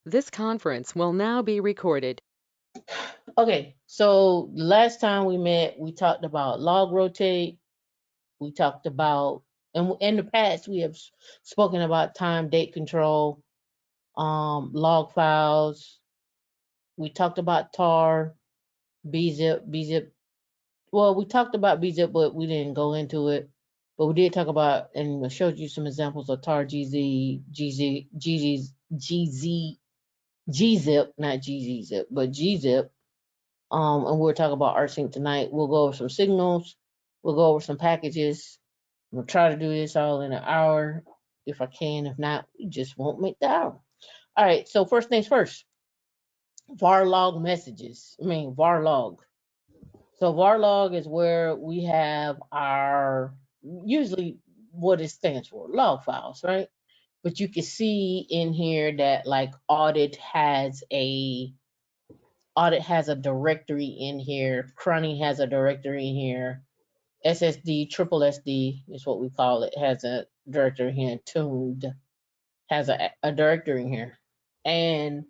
This conference will now be recorded. Okay, so the last time we met, we talked about log rotate. We talked about, and in the past, we have spoken about time date control, log files. We talked about tar, bzip. Well, we talked about bzip, but we didn't go into it. But we did talk about, and I showed you some examples of tar, gzip, not gzip, but gzip. And we'll talk about rsync tonight. We'll go over some signals. We'll go over some packages. We'll try to do this all in an hour if I can. If not, we just won't make the hour. All right. So first things first, var log messages. Var log. So var log is where we have our usually what it stands for, log files, right? But you can see in here that like audit has a directory in here. Crunny has a directory in here. SSD, triple SD is what we call it, has a directory here. Tuned has a directory in here. And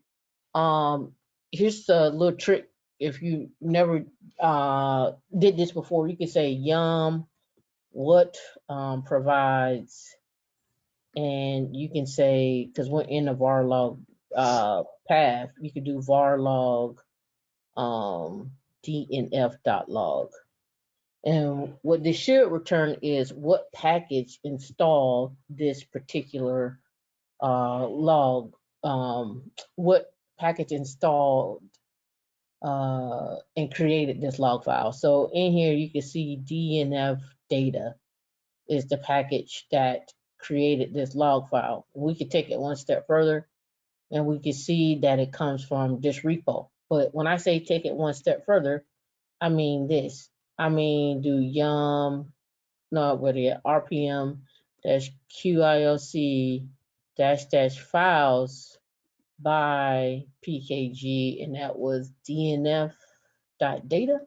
here's a little trick. If you never did this before, you can say yum what provides, and you can say, because we're in the var log path, you could do var log dnf.log. And what this should return is what package installed this particular log, what package installed and created this log file. So in here, you can see DNF data is the package that created this log file. We could take it one step further and we can see that it comes from this repo. But when I say take it one step further, I mean this. I mean do yum, no, what is it, RPM dash QILC dash dash files by PKG, and that was DNF dot data.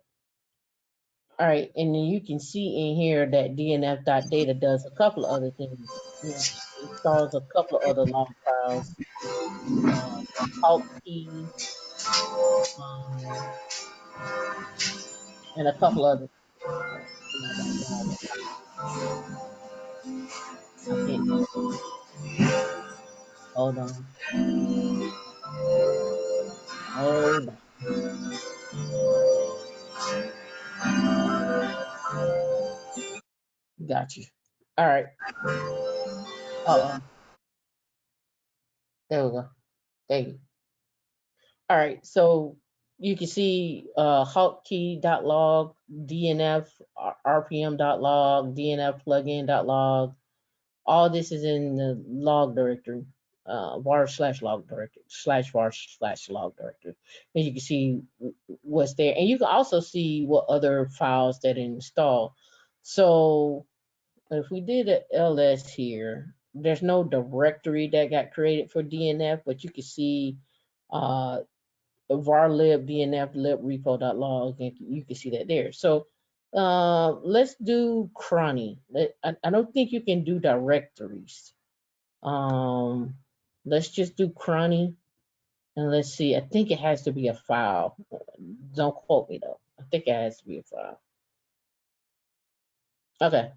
All right, and then you can see in here that DNF dot data does a couple of other things. It installs a couple of other log files, the halt key, um, and a couple other. I'm not gonna go over. I can't do that. Hold on. Hold on. Got you. All right. Oh, there we go. Thank you. All right. So you can see hotkey.log, DNF, RPM.log, DNF plugin.log. All this is in the log directory, var slash log directory, slash var slash log directory. And you can see what's there. And you can also see what other files that install. So if we did an ls here, there's no directory that got created for DNF, but you can see uh, varlib dnf lib repo.log, and you can see that there. So let's do cronny. I don't think you can do directories. Um, let's just do cronny, and let's see. I think it has to be a file. Don't quote me though. I think it has to be a file. Okay.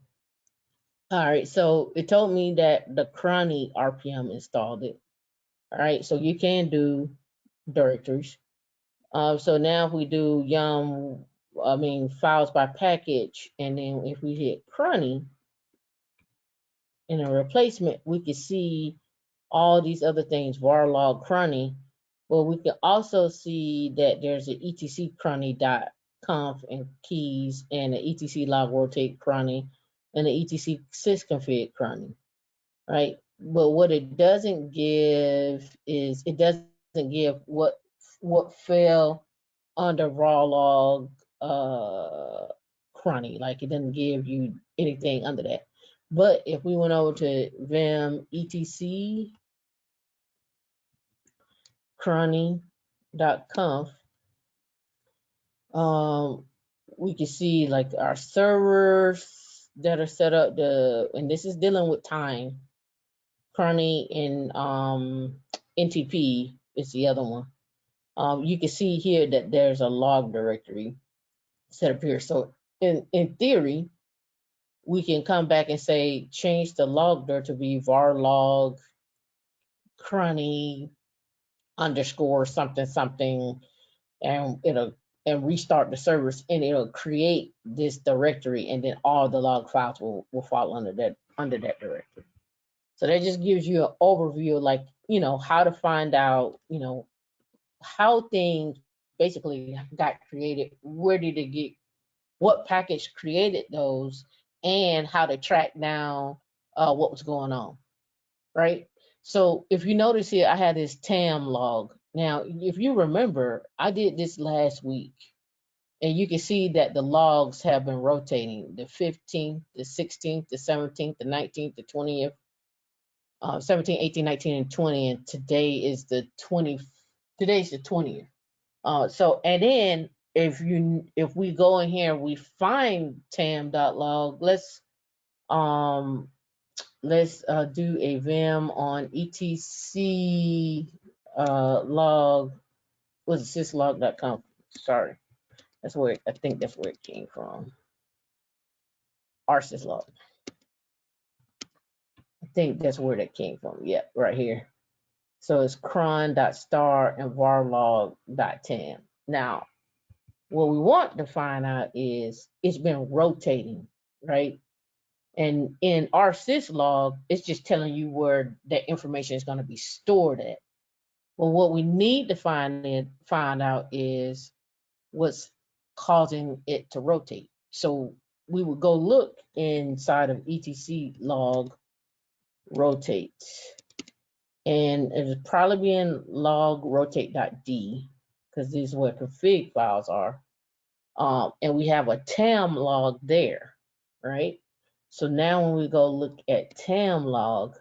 All right. So it told me that the cronny RPM installed it. All right. So you can do directories. So now if we do files by package, and then if we hit cronny in a replacement, we can see all these other things, var log cronny. But we can also see that there's an etc cronny.conf and keys, and an etc log rotate cronny, and an etc sysconfig cronny, right? But what it doesn't give is it doesn't give what fell under raw log cronny. Like it doesn't give you anything under that. But if we went over to vim etc cronny.conf, um, we can see like our servers that are set up, and this is dealing with time. Cronny and NTP is the other one. You can see here that there's a log directory set up here. So in theory, we can come back and say, change the log dir to be var log crunny underscore something something, and it'll and restart the servers, and it'll create this directory, and then all the log files will fall under that directory. So that just gives you an overview, like, how to find out, how things basically got created, where did it get, what package created those, and how to track down what was going on, right? So if you notice here, I had this tam log. Now, if you remember, I did this last week, and you can see that the logs have been rotating: the 15th, the 16th, the 17th, the 19th, the 20th, 17, 18, 19, and 20, and today is the 20th. Today's the 20th. So, and then if we go in here and we find tam.log, let's do a vim on etc log, was it syslog.com? Sorry, I think that's where it came from. rsyslog. I think that's where that came from. Yeah, right here. So it's cron.star and varlog.tam. Now, what we want to find out is it's been rotating, right? And in our syslog, it's just telling you where that information is going to be stored at. Well, what we need to find out is what's causing it to rotate. So we would go look inside of etc log rotate, and it'll probably be in log rotate.d, because these are where config files are. And we have a tam log there, right? So now when we go look at tam log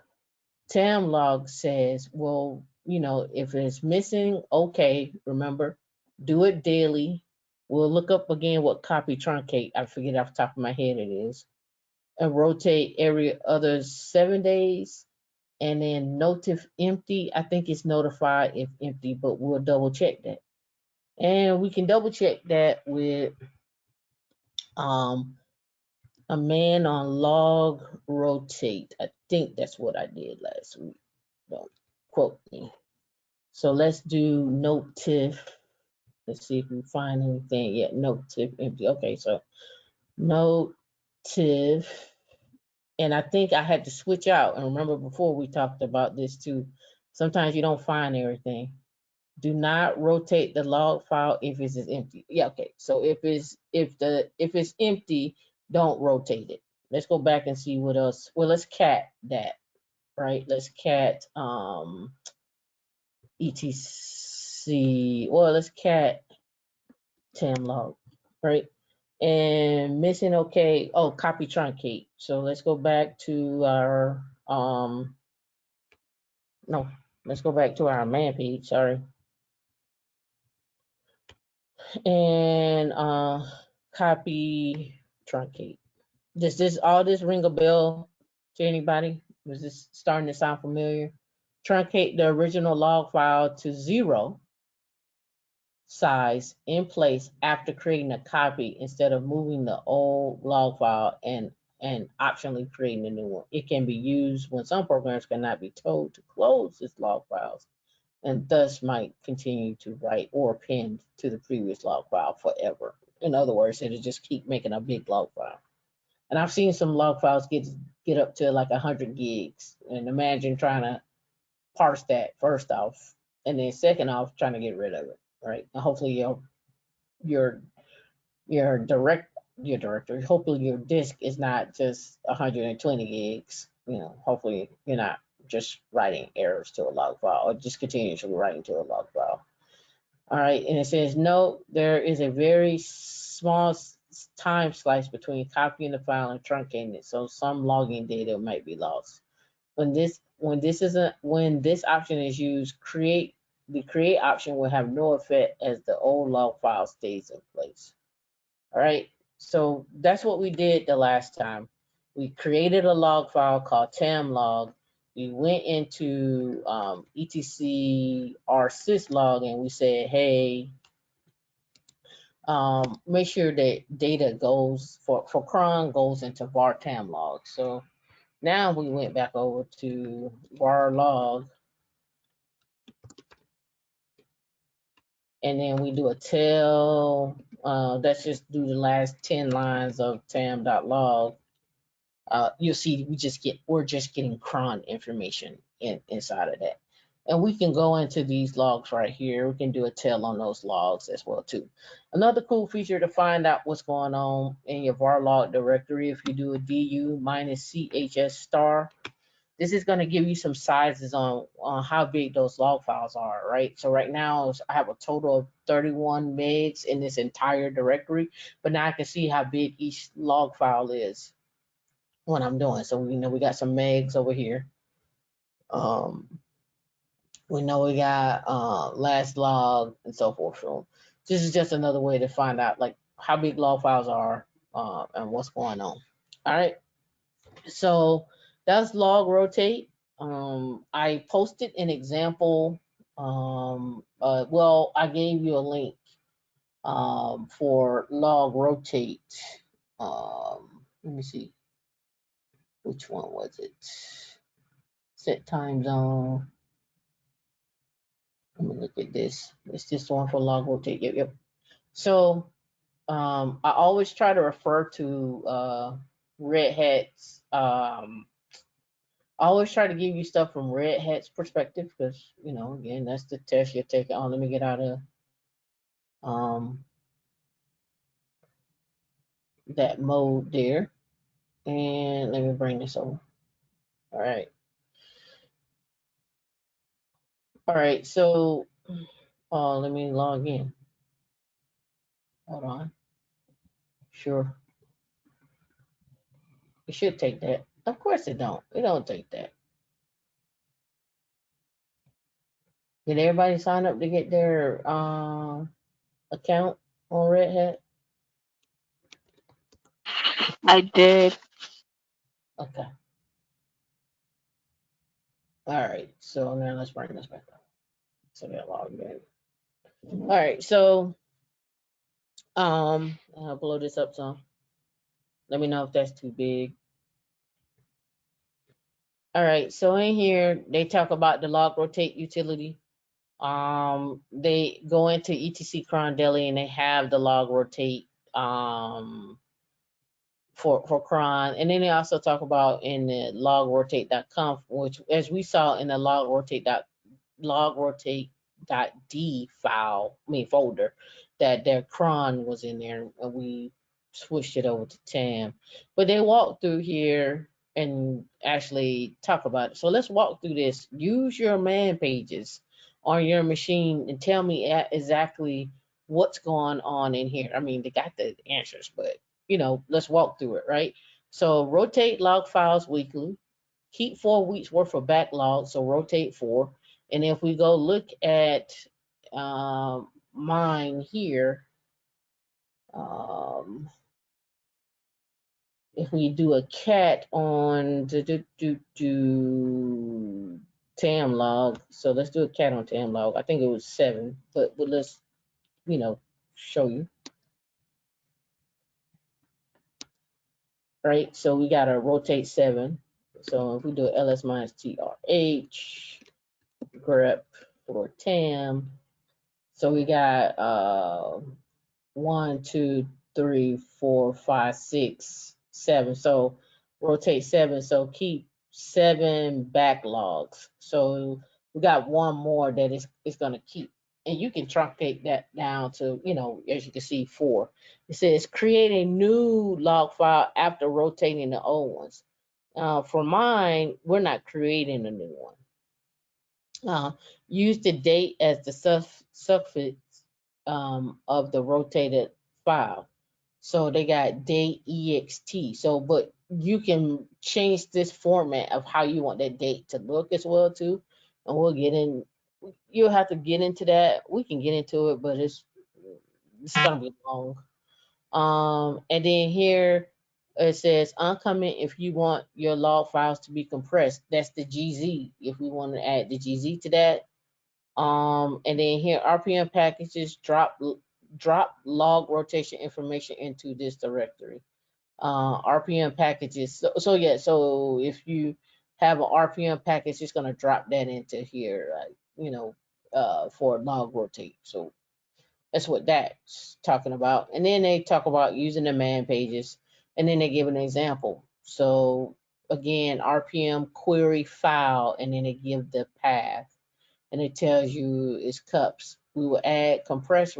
says, well, if it's missing, okay, remember, do it daily. We'll look up again what copy truncate, I forget off the top of my head it is, and rotate every other 7 days. And then notif empty, I think it's notified if empty, but we'll double check that. And we can double check that with a man on log rotate. I think that's what I did last week. Don't quote me. So let's do notif. Let's see if we find anything yet. Notif empty. Okay, so notif. And I think I had to switch out. And remember before we talked about this too. Sometimes you don't find everything. Do not rotate the log file if it is empty. Yeah, okay. So if it's empty, don't rotate it. Let's go back and see what else. Well, let's cat that, right? Let's cat etc. Well, let's cat tam log, right? And missing, okay. Oh, copy truncate. So let's go back to our no, let's go back to our man page, sorry. And copy truncate. Does all this ring a bell to anybody? Was this starting to sound familiar? Truncate the original log file to 0 size in place after creating a copy, instead of moving the old log file and optionally creating a new one. It can be used when some programs cannot be told to close its log files, and thus might continue to write or append to the previous log file forever. In other words, it'll just keep making a big log file. And I've seen some log files get up to like 100 gigs. And imagine trying to parse that first off, and then second off, trying to get rid of it, right? And hopefully your directory, hopefully your disk is not just 120 gigs. Hopefully you're not just writing errors to a log file, or just continuously writing to a log file. All right, and it says, no, there is a very small time slice between copying the file and truncating it, so some logging data might be lost. When this option is used, the create option will have no effect, as the old log file stays in place. All right, so that's what we did the last time. We created a log file called tam log. we went into etc RHCSA log and we said, hey, make sure that data goes for cron goes into var tam log. So now we went back over to var log, and then we do a tail. Let's just do the last 10 lines of tam.log. You'll see we're just getting cron information inside of that. And we can go into these logs right here. We can do a tail on those logs as well too. Another cool feature to find out what's going on in your var log directory, if you do a du -chs star, this is going to give you some sizes on how big those log files are, right? So right now I have a total of 31 megs in this entire directory, but now I can see how big each log file is when I'm doing. So we know we got some megs over here. We know we got last log and so forth. So this is just another way to find out like how big log files are and what's going on. All right. So that's logrotate. I posted an example. Well, I gave you a link for logrotate. Let me see. Which one was it? Set time zone. Let me look at this. It's this one for logrotate. Yep. So I always try to refer to Red Hat's I always try to give you stuff from Red Hat's perspective because, you know, again, that's the test you're taking on. Let me get out of that mode there. And let me bring this over. All right. All right. So let me log in. Hold on. Sure. It should take that. Of course it don't. It don't take that. Did everybody sign up to get their account on Red Hat? I did. Okay. All right. So now let's bring this back up. So get logged in. All right. So I'll blow this up some. Let me know if that's too big. All right. So in here they talk about the log rotate utility. They go into etc cron daily and they have the log rotate for cron, and then they also talk about in the logrotate.conf, which as we saw in the logrotate.d folder, that their cron was in there and we switched it over to tam. But they walk through here and actually talk about it. So let's walk through this. Use your man pages on your machine and tell me exactly what's going on in here. I mean, they got the answers, but you know, let's walk through it, right? So rotate log files weekly, keep 4 weeks worth of backlog, so rotate 4. And if we go look at mine here, if we do a cat on tam log, so let's do a cat on tam log. I think it was 7, but let's, you know, show you. Right, so we got to rotate 7. So if we do ls minus trh grep for tam, so we got 1, 2, 3, 4, 5, 6, 7. So rotate 7. So keep 7 backlogs. So we got 1 more that is going to keep. And you can truncate that down to, you know, as you can see, 4. It says create a new log file after rotating the old ones. For mine, we're not creating a new one. Use the date as the suffix of the rotated file. So they got date ext. So, but you can change this format of how you want that date to look as well too. And we'll get in. You'll have to get into that. We can get into it, but it's gonna be long. And then here, It says uncomment if you want your log files to be compressed. That's the GZ. If we want to add the GZ to that. And then here RPM packages drop log rotation information into this directory. RPM packages. So yeah, so if you have an RPM package, it's gonna drop that into here, for log rotate. So that's what that's talking about. And then they talk about using the man pages, and then they give an example. So again, RPM query file, and then they give the path, and it tells you it's cups. We will add compress,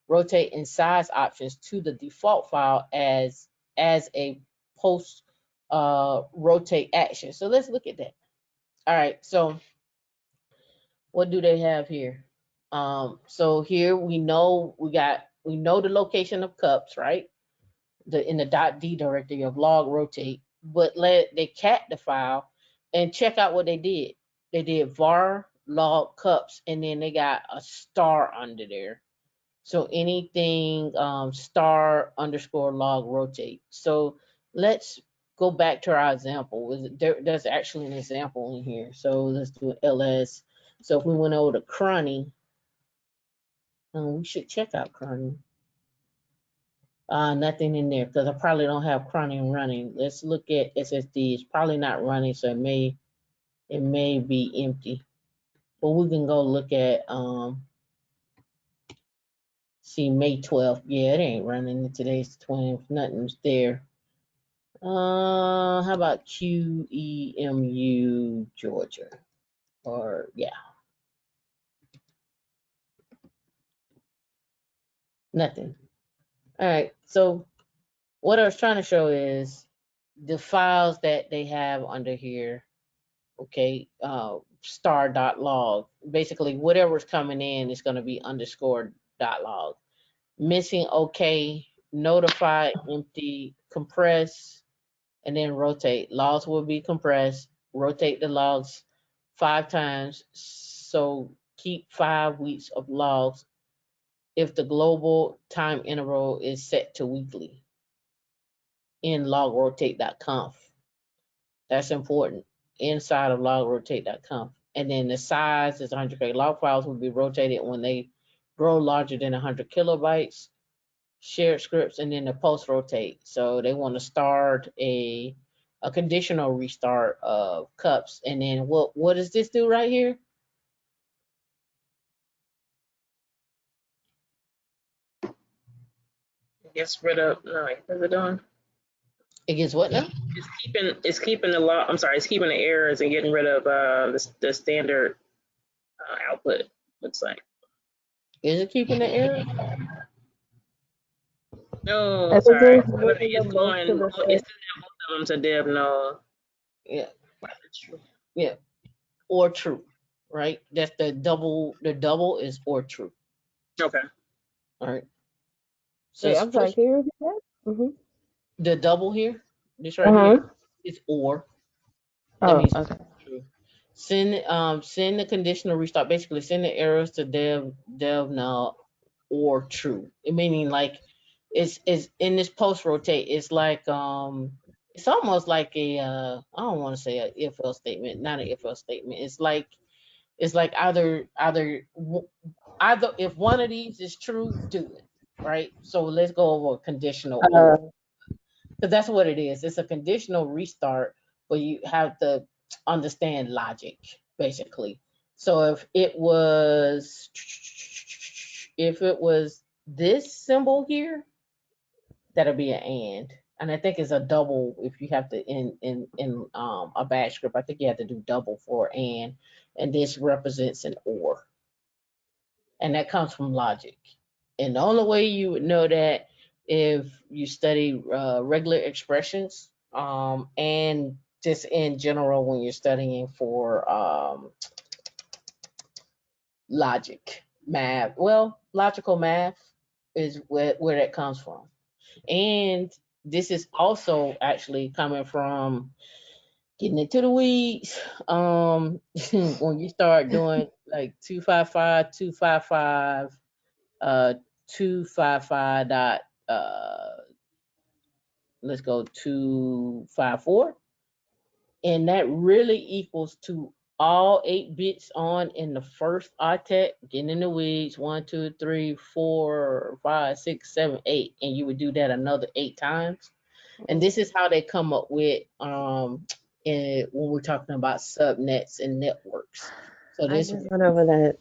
rotate, and size options to the default file as a post rotate action. So let's look at that. All right, so what do they have here? So here we know the location of cups, right? In the .d directory of log rotate, but they cat the file and check out what they did. They did var log cups, and then they got a star under there. So anything star underscore log rotate. So let's go back to our example. There's actually an example in here. So let's do an ls. So if we went over to cronny, we should check out cronny. Nothing in there because I probably don't have cronny running. Let's look at SSD. It's probably not running, so it may be empty. But we can go look at see May 12th. Yeah, it ain't running. Today's 20th. Nothing's there. How about QEMU Georgia? Or yeah. Nothing. All right. So what I was trying to show is the files that they have under here. Okay, star.log. Basically, whatever's coming in is going to be _.log. Missing, okay, notify, empty, compress, and then rotate. Logs will be compressed. Rotate the logs 5 times. So keep 5 weeks of logs if the global time interval is set to weekly in logrotate.conf. That's important. Inside of logrotate.conf. And then the size is 100K. Log files will be rotated when they grow larger than 100 kilobytes. Shared scripts, and then the post rotate. So they want to start a conditional restart of cups. And then what does this do right here? Gets rid of no, what's it doing? It gets what now? It's keeping the law. I'm sorry, it's keeping the errors and getting rid of the standard output. Looks like. Is it keeping the error? No, sorry. It's going. It's sending both of them to dev no. Yeah. Yeah. Or true. Right? That's the double. The double is or true. Okay. All right. So I'm sorry, can you repeat that? Mm-hmm. The double here, this right here, is or. That means okay. true. Send the conditional restart. Basically, send the errors to dev null or true. It meaning like it's in this post rotate. It's like it's almost like a I don't want to say a if else statement, not an if else statement. It's like either if one of these is true, do it, right? So let's go over conditional or, because that's what it is. It's a conditional restart, but you have to understand logic, basically. So if it was this symbol here, that'll be an and I think it's a double if you have to in a bash script. I think you have to do double for and this represents an or, and that comes from logic. And the only way you would know that if you study regular expressions, and just in general when you're studying for logic math. Well, logical math is where that comes from. And this is also actually coming from getting into the weeds. When you start doing like 255, 255 dot let's go 254. And that really equals to all 8 bits on in the first octet, getting in the weeds, 1, 2, 3, 4, 5, 6, 7, 8. And you would do that another 8 times. And this is how they come up with when we're talking about subnets and networks. So I this, just went over that.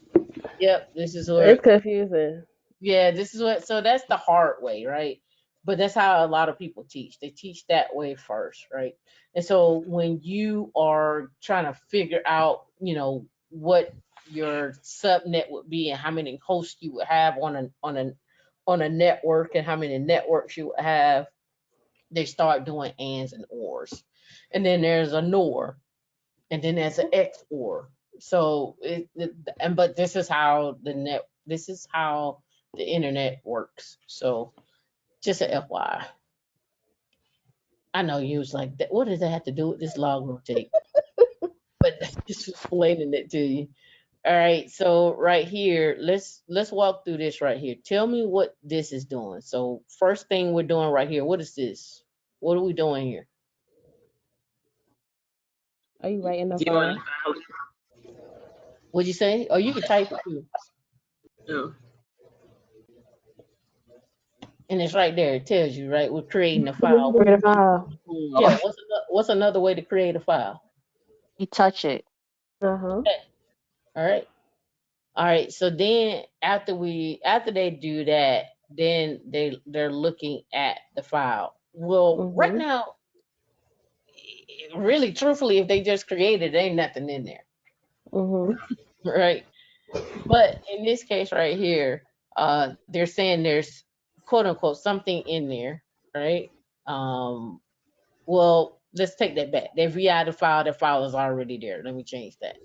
yep, this is where It's confusing. yeah, this is what, so that's the hard way, right? But that's how a lot of people teach. They teach that way first, right? And so when you are trying to figure out, what your subnet would be and how many hosts you would have on a network and how many networks you would have, they start doing ands and ors. And then there's a nor, and then there's an XOR. So but this is how the internet works. So just a FYI. I know you was like, what does that have to do with this log rotate? But just explaining it to you. All right, so right here, let's walk through this right here. Tell me what this is doing. So first thing we're doing right here, what is this? What are we doing here? Are you writing the Viewing file? the What'd you say? Oh, you can type it too. file. And it's right there. It tells you, right? We're creating a file. Create a file. Yeah, what's another way to create a file? You touch it. Uh-huh. All right. All right. So then after they do that, then they're looking at the file. Well, right now, really truthfully, if they just created it, ain't nothing in there. Right. But in this case right here, they're saying there's quote unquote something in there, right? Well, let's take that back. They VI the file. The file is already there. Let me change that.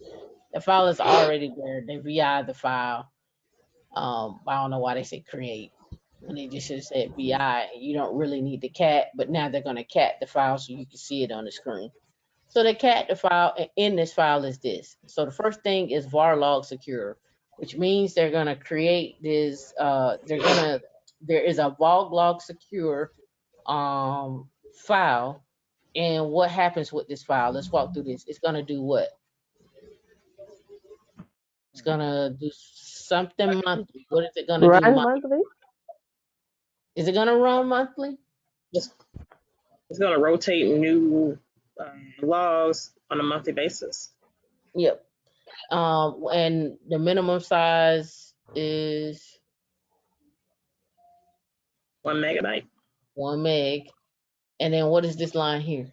The file is already there. They VI the file. I don't know why they say create when they just should have said VI. You don't really need the cat, but now they're gonna cat the file so you can see it on the screen. So they cat the file, and in this file is this. So the first thing is var log secure, which means they're gonna create this. There is a var log secure file. And what happens with this file? Let's walk through this. It's gonna do what? It's gonna do something monthly. What is it gonna do monthly? Is it gonna run monthly? It's gonna rotate new logs on a monthly basis. Yep. And the minimum size is 1 megabyte. 1 meg. And then what is this line here?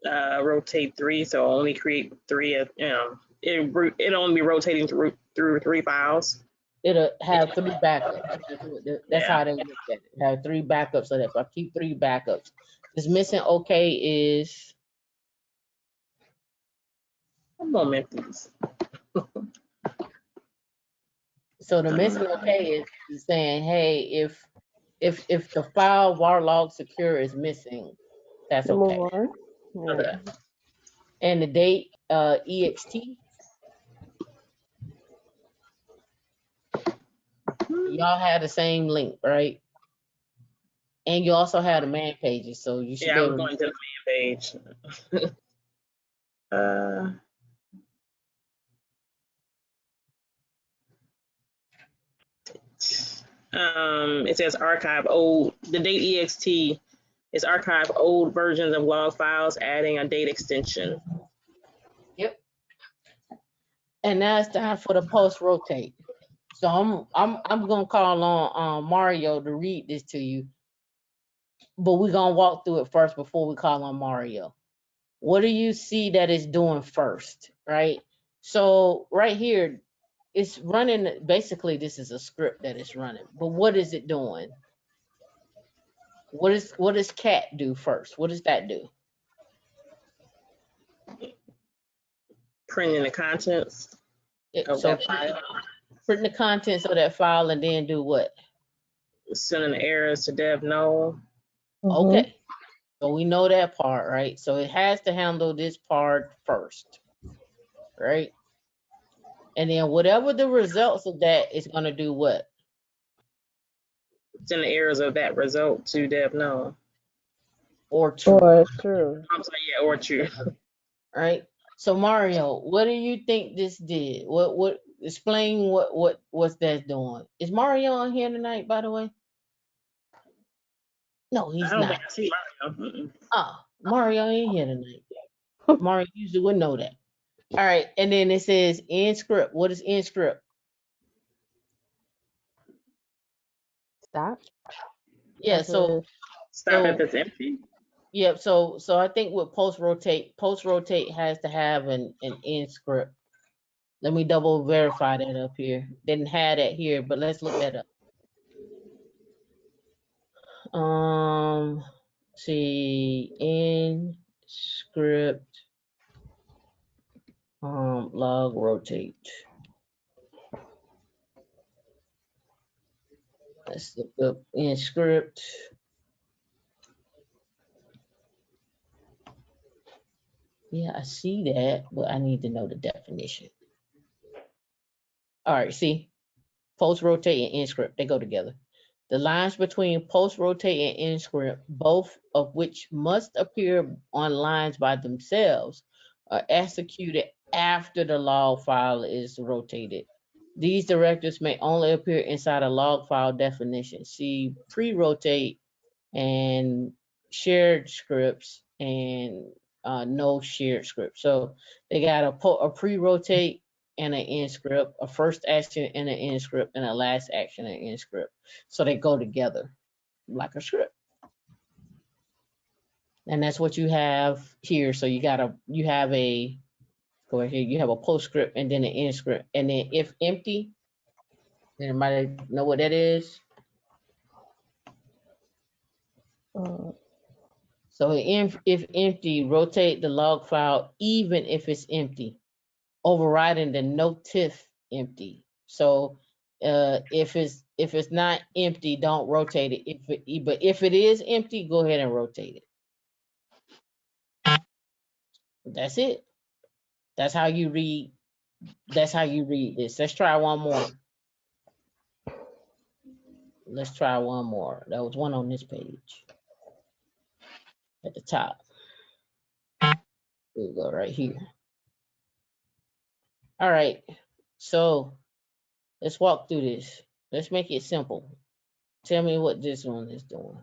Rotate 3, so only create 3. It only be rotating through 3 files. It'll have 3 backups. That's how they look at it. Have 3 backups. So that if I keep 3 backups, this missing OK is. One moment, please. So the missing OK is saying, hey, if the file var log secure is missing, that's okay. Okay. And the date ext. Y'all have the same link, right? And you also have the man pages, so you should be able I'm going to the man page. It says archive old. The date ext is archive old versions of log files, adding a date extension. Yep. And now it's time for the post rotate. So I'm gonna call on Mario to read this to you, but we're gonna walk through it first before we call on Mario. What do you see that it's doing first, right? So right here, it's running. Basically, this is a script that it's running. But what is it doing? What does cat do first? What does that do? Printing the contents of that file. Printing the contents of that file and then do what? Sending the errors to dev null. Okay. So we know that part, right? So it has to handle this part first, right? And then whatever the results of that is going to do what? Send the errors of that result to dev null. or true. Or true. I'm sorry, yeah, or true. Right. So Mario, what do you think this did? What explain what's that doing? Is Mario on here tonight, by the way? No, I he's don't not. think I see Mario. Mario ain't here tonight. Mario usually would know that. All right, and then it says in script. What is in script? Stop. Yeah, That's what it is. Stop if it's empty. yeah, so I think with post rotate has to have an in script. Let me double verify that up here. Didn't have that here, but let's look that up. See in script log rotate. Let's look up in script. Yeah, I see that, but I need to know the definition. All right, see, post rotate and in script, they go together. The lines between post rotate and in script, both of which must appear on lines by themselves, are executed after the log file is rotated. These directives may only appear inside a log file definition. See pre-rotate and shared scripts and no shared script. So they got a pre-rotate and an end script, a first action and an end script, and a last action and end script. So they go together like a script. And that's what you have here. So you have a go ahead here, you have a postscript and then an end script. And then if empty, anybody know what that is? So if empty, rotate the log file even if it's empty, overriding the notif empty. So if it's not empty, don't rotate it. But if it is empty, go ahead and rotate it. That's it. That's how you read. That's how you read this. Let's try one more. Let's try one more. That was one on this page at the top. We go right here. All right. So let's walk through this. Let's make it simple. Tell me what this one is doing.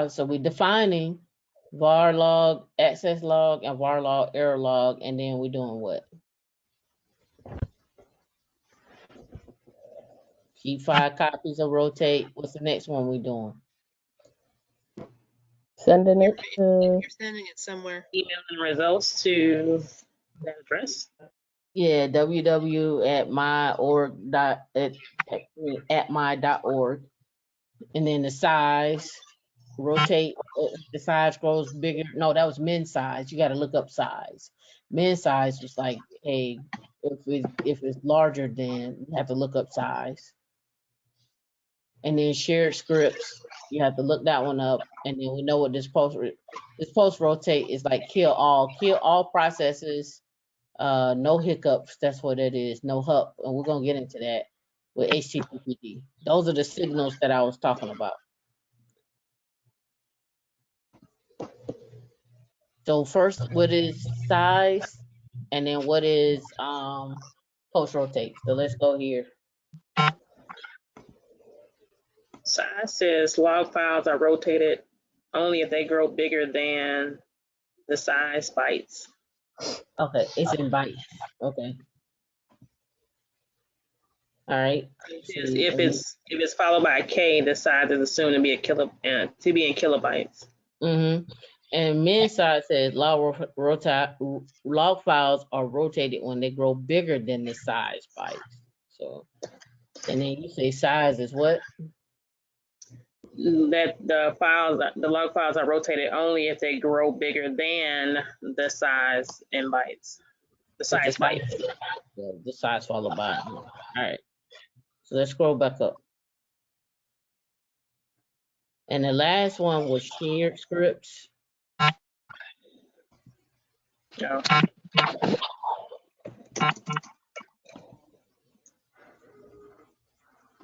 So we're defining var log, access log, and var log, error log, and then we're doing what? Keep 5 copies of rotate. What's the next one we're doing? Sending it to. You're sending it somewhere. Emailing results to that address. Yeah, www at my.org, and then the size, rotate. The size grows bigger. No, that was min size. You got to look up size. Min size is like, hey, if it's larger, then you have to look up size. And then shared scripts, you have to look that one up, and then we know what this post rotate is like. Kill all processes. No hiccups. That's what it is. No hup, and we're gonna get into that with HTTPD. Those are the signals that I was talking about. So first, what is size, and then what is post rotate? So let's go here. Size says log files are rotated only if they grow bigger than the size bytes. Okay, it's in bytes. Okay. All right. If it's followed by a K, the size is assumed to be in kilobytes. And min size says log files are rotated when they grow bigger than the size bytes. So, and then you say size is what? That the log files are rotated only if they grow bigger than the size in bytes. The size bytes. Yeah, the size followed by. All right. So let's scroll back up. And the last one was shared scripts. Oh.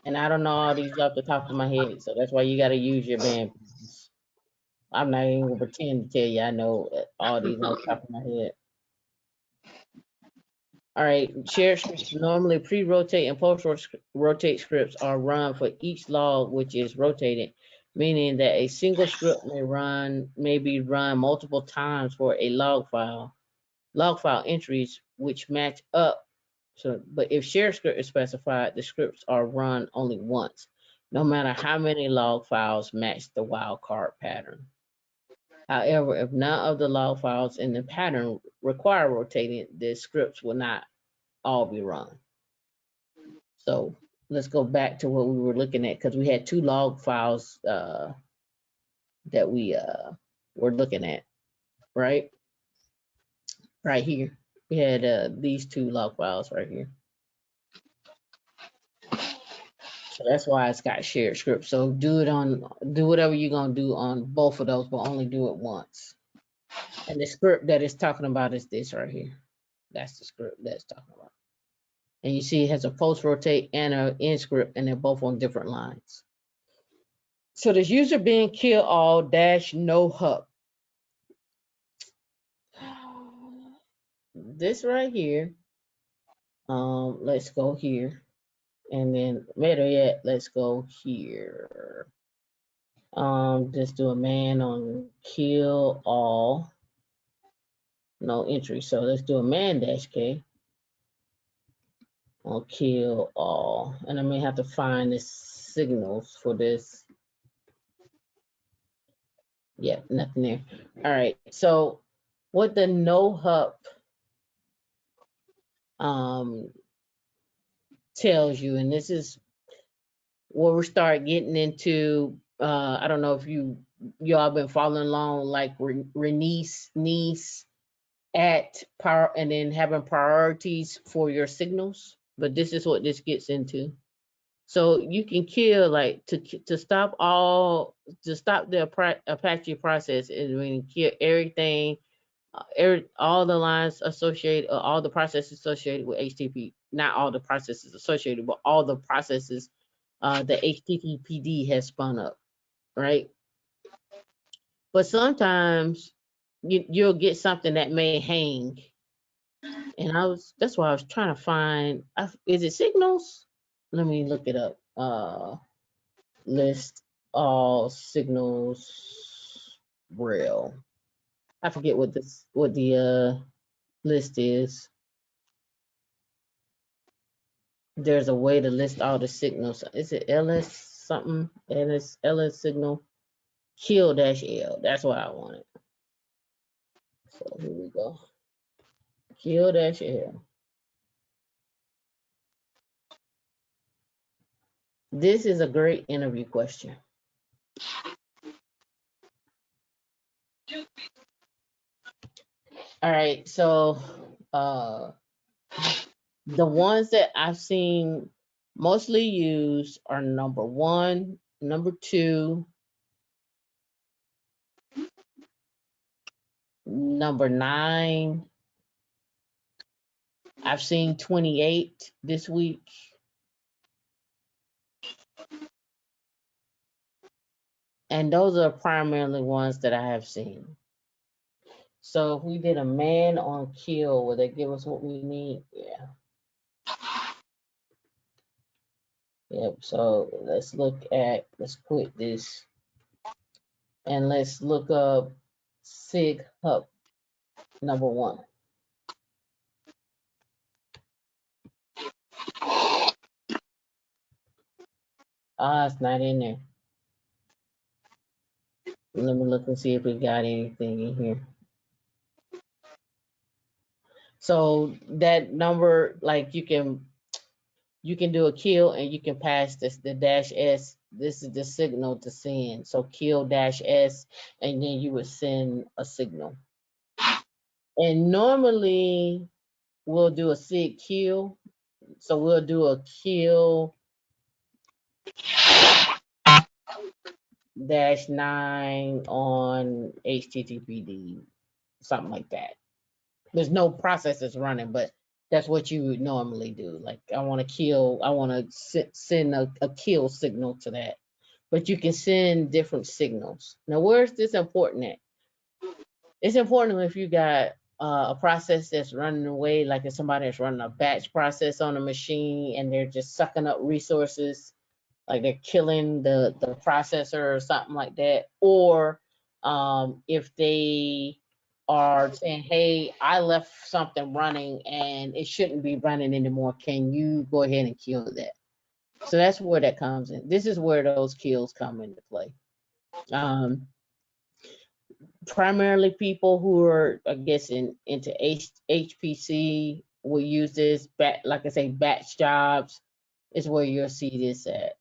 And I don't know all these off the top of my head, so that's why you got to use your band pieces. I'm not even gonna pretend to tell you I know all these off the top of my head. All right, shared scripts normally pre-rotate and post-rotate scripts are run for each log which is rotated, meaning that a single script may be run multiple times for a log file entries which match up. So, but if shared script is specified, the scripts are run only once, no matter how many log files match the wildcard pattern. However, if none of the log files in the pattern require rotating, the scripts will not all be run. So let's go back to what we were looking at because we had two log files that we were looking at, right? Right here. We had these two log files right here. So that's why it's got shared script. So do whatever you're gonna do on both of those, but only do it once. And the script that it's talking about is this right here. That's the script that's talking about. And you see it has a post rotate and an end script, and they're both on different lines. So this user being kill all dash no hup. This right here. Let's go here. And then better yet, let's go here. Just do a man on kill all. No entry. So let's do a man dash K on kill all. And I may have to find the signals for this. Yep, nothing there. All right. So what the no hup tells you, and this is where we start getting into I don't know if y'all been following along like Renice niece at power and then having priorities for your signals, but this is what this gets into. So you can kill like to stop the Apache process is when you kill everything, all the lines associated, all the processes associated with HTTP, not all the processes associated, but all the processes the HTTPD has spun up, right? But sometimes you'll get something that may hang, and that's why I was trying to find. Is it signals? Let me look it up. List all signals rail. I forget what the list is. There's a way to list all the signals. Is it LS something? LS signal kill dash L. That's what I wanted. So here we go. Kill dash L. This is a great interview question. All right, so the ones that I've seen mostly used are number 1, number 2, number 9. I've seen 28 this week. And those are primarily ones that I have seen. So if we did a man on kill, will they give us what we need? Yeah. Yep, so let's quit this. And let's look up sig hup number 1. It's not in there. Let me look and see if we got anything in here. So that number, like you can do a kill and you can pass the dash S. This is the signal to send. So kill dash S, and then you would send a signal. And normally we'll do a sig kill. So we'll do a kill -9 on HTTPD, something like that. There's no processes running, but that's what you would normally do. Like I want to kill, I want to send a kill signal to that. But you can send different signals. Now, where's this important at? It's important if you got a process that's running away, like if somebody that's running a batch process on a machine and they're just sucking up resources, like they're killing the processor or something like that, or if they are saying, hey, I left something running and it shouldn't be running anymore, can you go ahead and kill that? So that's where that comes in. This is where those kills come into play. Primarily people who are, I guess, into HPC will use this, like I say, batch jobs is where you'll see this at.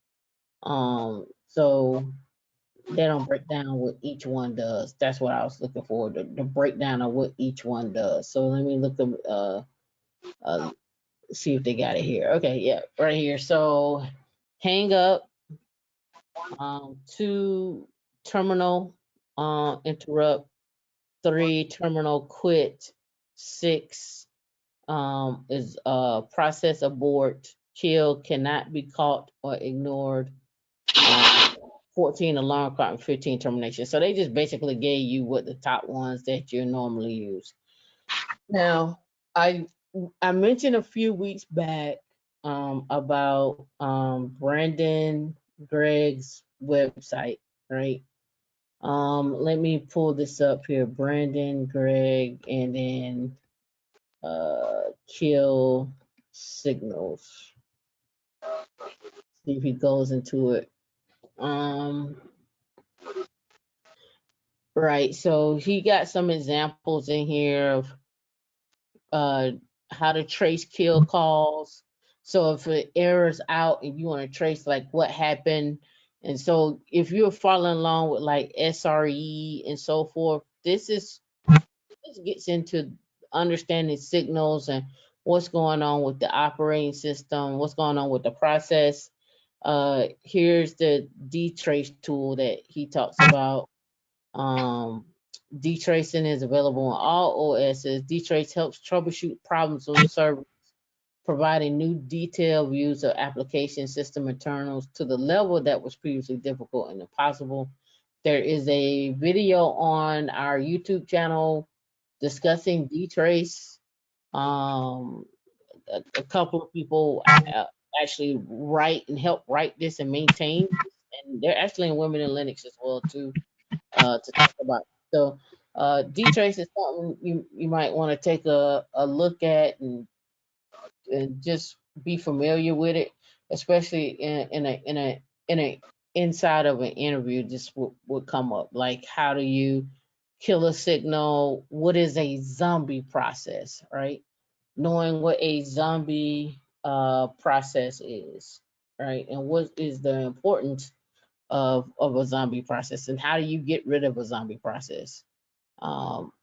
So they don't break down what each one does. That's what I was looking for, the breakdown of what each one does. So let me look them, see if they got it here. Okay, yeah, right here. So hang up, 2 terminal, interrupt, 3 terminal quit, 6 is process abort, kill, cannot be caught or ignored, 14 alarm clock, and 15 termination. So they just basically gave you what the top ones that you normally use. Now, I mentioned a few weeks back about Brandon Gregg's website, right? Let me pull this up here. Brandon Gregg, and then kill signals. See if he goes into it. Right, so he got some examples in here of how to trace kill calls. So if it errors out and you want to trace like what happened, and so if you're following along with like SRE and so forth, this gets into understanding signals and what's going on with the operating system, what's going on with the process. Here's the dtrace tool that he talks about. Dtracing is available on all OSs. Dtrace helps troubleshoot problems on servers, providing new detailed views of application system internals to the level that was previously difficult and impossible. There is a video on our YouTube channel discussing dtrace. A couple of people actually write and help write this and maintain this, and they're actually in Women in Linux as well too, to talk about. So dtrace is something you might want to take a look at and just be familiar with it, especially in a inside of an interview. This would come up, like how do you kill a signal? What is a zombie process, right? Knowing what a zombie process is, right, and what is the importance of a zombie process, and how do you get rid of a zombie process? Um,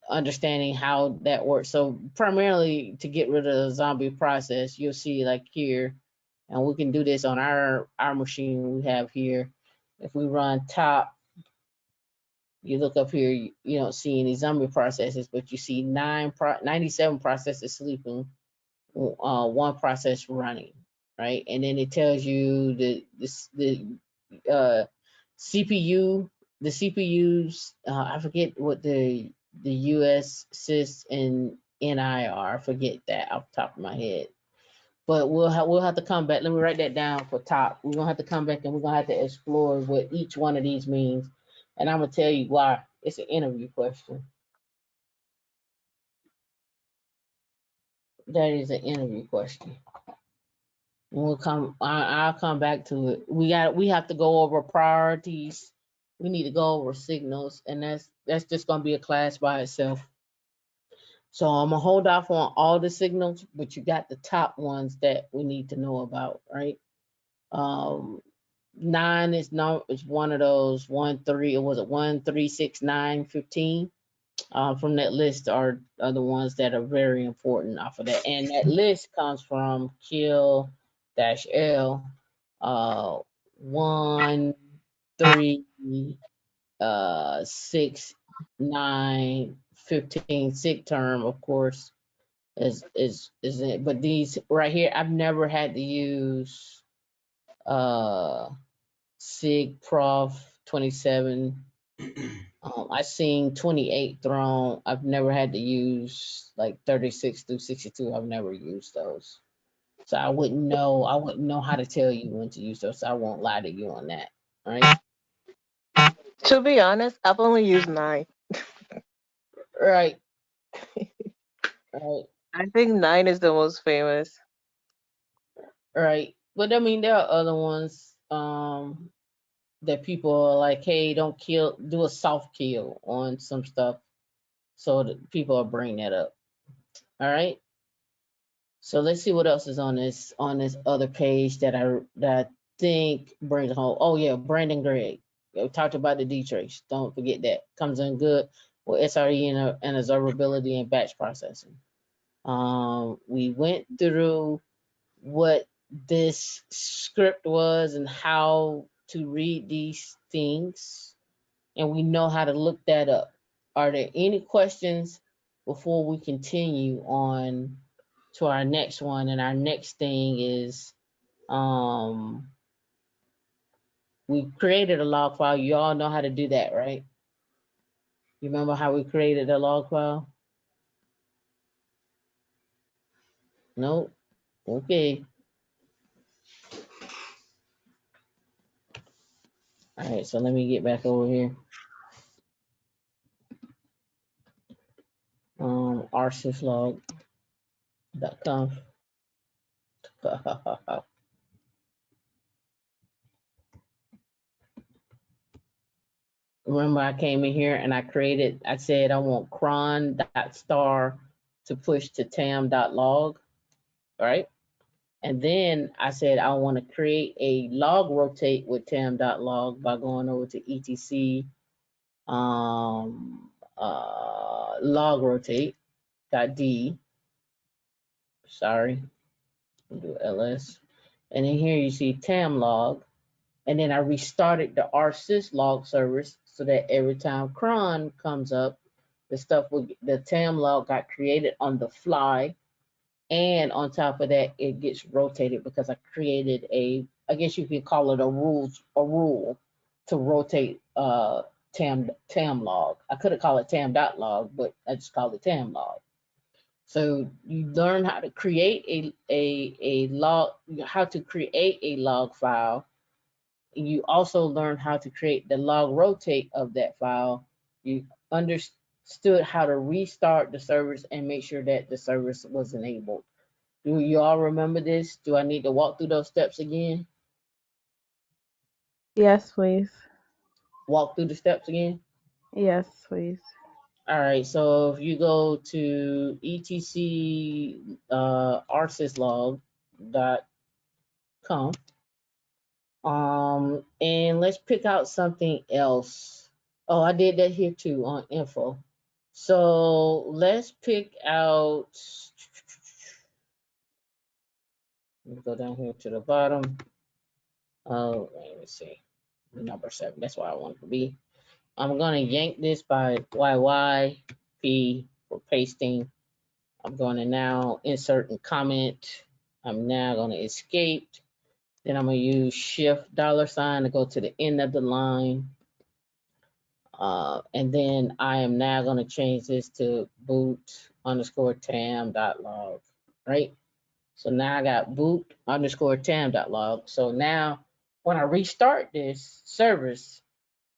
Understanding how that works. So primarily to get rid of the zombie process, you'll see like here, and we can do this on our machine we have here. If we run top, you look up here, you don't see any zombie processes, but you see 97 processes sleeping, 1 process running, right? And then it tells you the CPU, the CPUs. I forget what the US sys and NI are. I forget that off the top of my head. But we'll have to come back. Let me write that down for top. We're gonna have to come back and we're gonna have to explore what each one of these means. And I'm gonna tell you why. It's an interview question. That is an interview question. We'll come. I'll come back to it. We have to go over priorities. We need to go over signals, and that's just gonna be a class by itself. So I'm gonna hold off on all the signals, but you got the top ones that we need to know about, right? 9 is one of those. 1, 3, or was it 1, 3, 6, 9, 15? From that list are the ones that are very important off of that. And that list comes from kill dash L 1, 3, 6, 9/15 sick term, of course, is it. But these right here, I've never had to use sig prof 27. I seen 28 thrown. I've never had to use like 36 through 62. I've never used those. So I wouldn't know. I wouldn't know how to tell you when to use those. So I won't lie to you on that. Right? To be honest, I've only used 9. Right. Right. I think 9 is the most famous. Right. But I mean, there are other ones that people are like, hey, don't kill, do a soft kill on some stuff. So that people are bringing that up. All right. So let's see what else is on this other page that I think brings home. Oh yeah, Brandon Gregg. We talked about the D trace. Don't forget that. Comes in good with SRE and observability and batch processing. We went through what this script was and how to read these things, and we know how to look that up. Are there any questions before we continue on to our next one? And our next thing is we created a log file. You all know how to do that, right? You remember how we created a log file? Nope. Okay. All right, so let me get back over here. rsyslog.com. Remember, I came in here and I said I want cron.star to push to tam.log, right? And then I said I want to create a log rotate with tam.log by going over to etc log rotate.d. Sorry, do ls. And in here you see tam log. And then I restarted the rsyslog service so that every time cron comes up, the tam log got created on the fly. And on top of that, it gets rotated because I created I guess you could call it a rule to rotate tam log. I could have called it tam.log, but I just called it tam log. So you learn how to create a log, how to create a log file. You also learn how to create the log rotate of that file. You understood how to restart the service and make sure that the service was enabled. Do you all remember this? Do I need to walk through those steps again? Yes, please. Walk through the steps again? Yes, please. All right, so if you go to etc rsyslog.com, and let's pick out something else. Oh, I did that here too on info. So let's pick out, let me go down here to the bottom. Oh, let me see. Number 7, that's where I want it to be. I'm gonna yank this by YYP for pasting. I'm gonna now insert and comment. I'm now gonna escape. Then I'm gonna use shift $sign to go to the end of the line. And then I am now gonna change this to boot underscore tam.log, right? So now I got boot underscore tam.log. So now when I restart this service,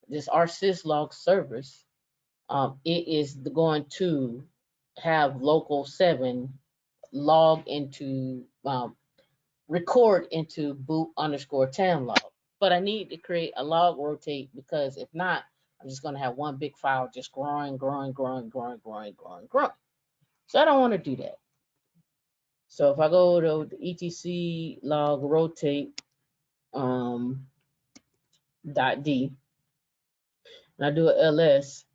this rsyslog service, it is going to have local 7 log into record into boot underscore tam log. But I need to create a log rotate because if not, I'm just going to have one big file just growing. So I don't want to do that. So if I go to the etc log rotate .d and I do a ls,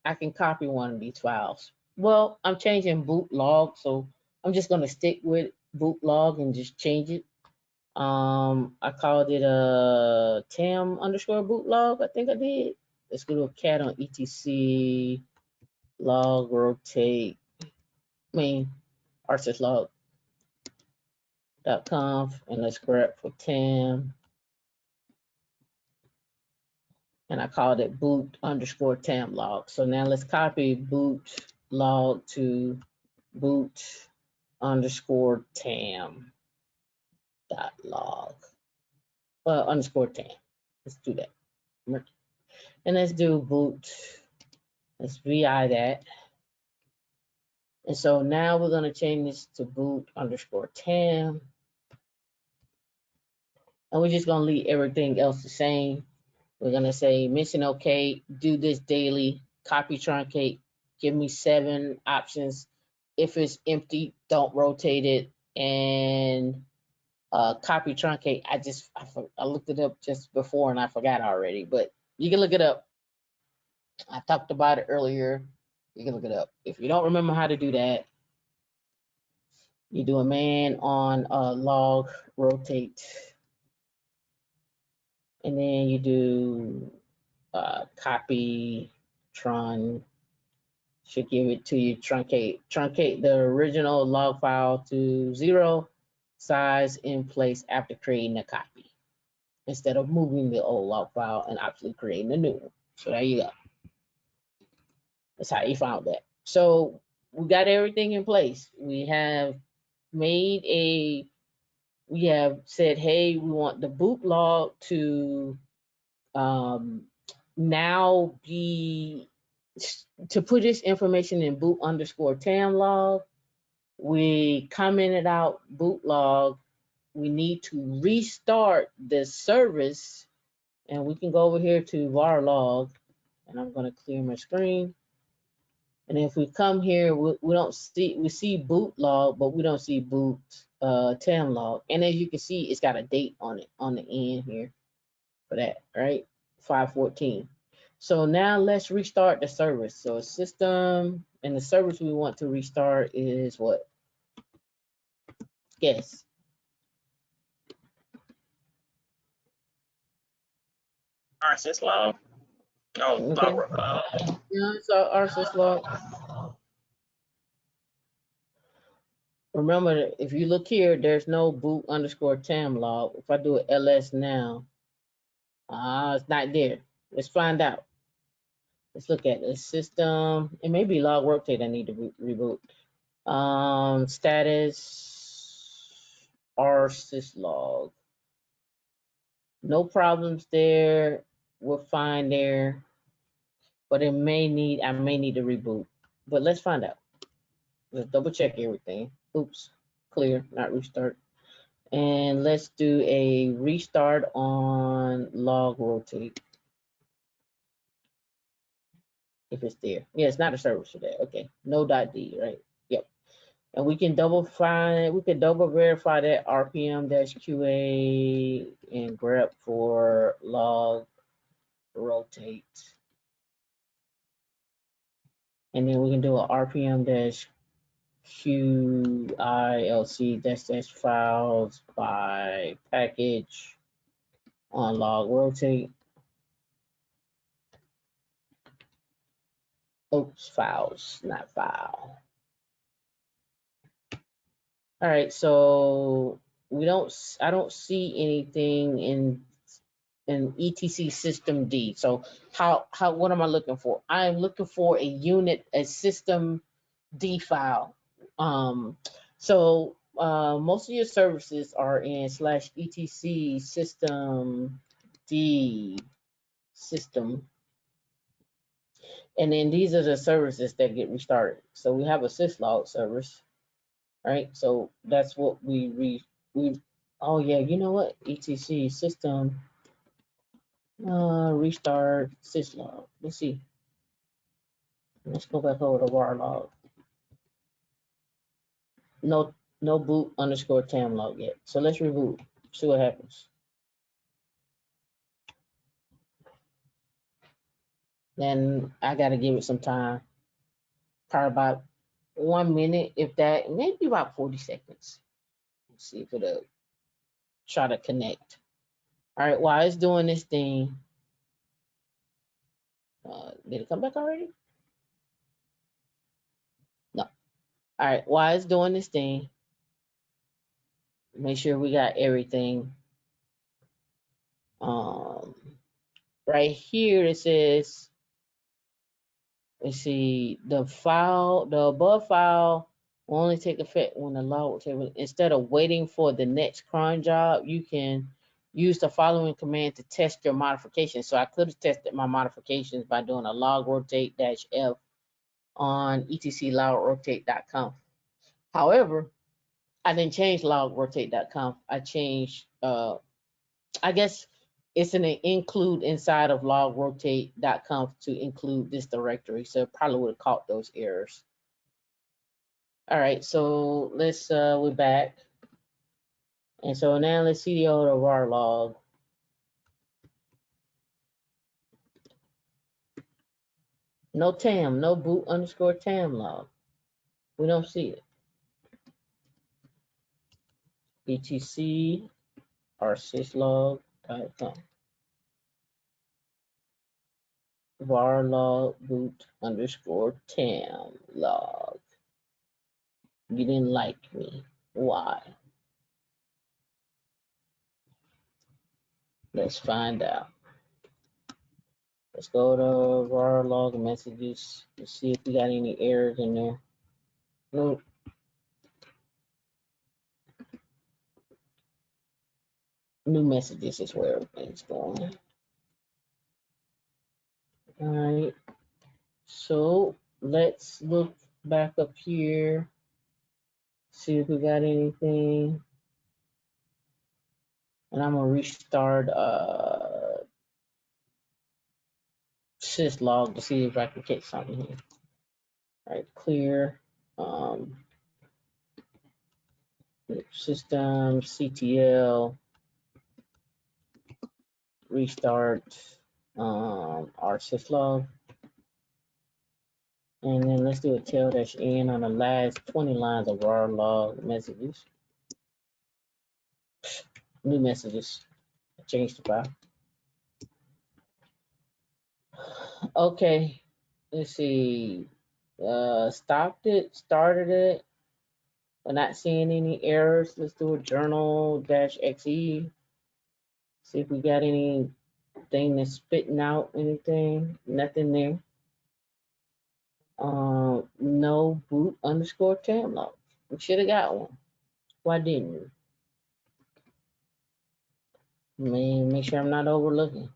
I can copy one of these files. Well, I'm changing boot log, so I'm just going to stick with boot log and just change it. I called it a tam underscore boot log, I think I did. let's go to a cat on etc logrotate, rcslog.conf, and let's grep for tam, and I called it boot underscore tam log. So now let's copy boot log to boot underscore tam dot log, underscore tam. Let's do that. And let's do boot, let's VI that. And so now we're going to change this to boot underscore tam. And we're just going to leave everything else the same. We're going to say mention OK, do this daily, copy truncate, give me 7 options. If it's empty, don't rotate it. And copy truncate, I looked it up just before and I forgot already, but you can look it up. I talked about it earlier. You can look it up. If you don't remember how to do that, you do a man on log rotate, and then you do copy tron, should give it to you, truncate the original log file to 0 size in place after creating a copy, instead of moving the old log file and actually creating a new one. So there you go. That's how you found that. So we got everything in place. We have said, hey, we want the boot log to now be, to put this information in boot underscore tam log. We commented out boot log. We need to restart the service, and we can go over here to var log, and I'm going to clear my screen. And if we come here, we see boot log, but we don't see boot tam log. And as you can see, it's got a date on it on the end here for that, right? 5/14. So now let's restart the service. So system, and the service we want to restart is what? Guess. RSS log. Oh, Okay. log. Yeah, so RSS log. Remember, if you look here, there's no boot underscore tam log. If I do an ls now, it's not there. Let's find out. Let's look at the system. It may be log rotate I need to reboot. Status rsyslog. No problems there. We're fine there. But I may need to reboot. But let's find out. Let's double check everything. Oops, clear, not restart. And let's do a restart on log rotate. If it's there. Yeah, it's not a service for that. Okay, no .d, right? Yep. And we can double verify that RPM-QA and grep for log rotate. And then we can do a RPM-QILC -- files by package on log rotate. Oops, files, not file. All right, so I don't see anything in etc system D. So what am I looking for? I'm looking for a system D file. So most of your services are in /etc system D system. And then these are the services that get restarted. So we have a syslog service, right? So that's what we oh yeah, you know what? etc system restart syslog. Let's see. Let's go back over to var log. No boot underscore tam log yet. So let's reboot. See what happens. Then I gotta give it some time. Probably about 1 minute, if that, maybe about 40 seconds. Let's see if it'll try to connect. All right, while it's doing this thing, Did it come back already? No. All right. While it's doing this thing, make sure we got everything. Right here it says, let's see, the above file will only take effect when the log table. Instead of waiting for the next cron job, you can use the following command to test your modifications. So I could have tested my modifications by doing a log rotate -f on etc logrotate.conf. However, I didn't change logrotate.conf. I changed, I guess it's an include inside of logrotate.conf to include this directory. So it probably would have caught those errors. All right, so let's, we're back. And so now let's see the order of our log. No tam, no boot underscore tam log. We don't see it. etc rsyslog.com. var log boot underscore tam log. You didn't like me. Why? Let's find out. Let's go to var log messages. Let's see if we got any errors in there. Nope. New messages is where everything's going. All right. So let's look back up here. See if we got anything. And I'm gonna restart syslog to see if I can catch something here. All right, clear. System CTL restart our syslog. And then let's do a tail-n on the last 20 lines of our log messages. New messages. I changed the file. Okay. Let's see. Stopped it, started it. We're not seeing any errors. Let's do a journal-xe. See if we got anything that's spitting out anything. Nothing there. No boot underscore tam log. We should have got one. Why didn't we? Man, make sure I'm not overlooking.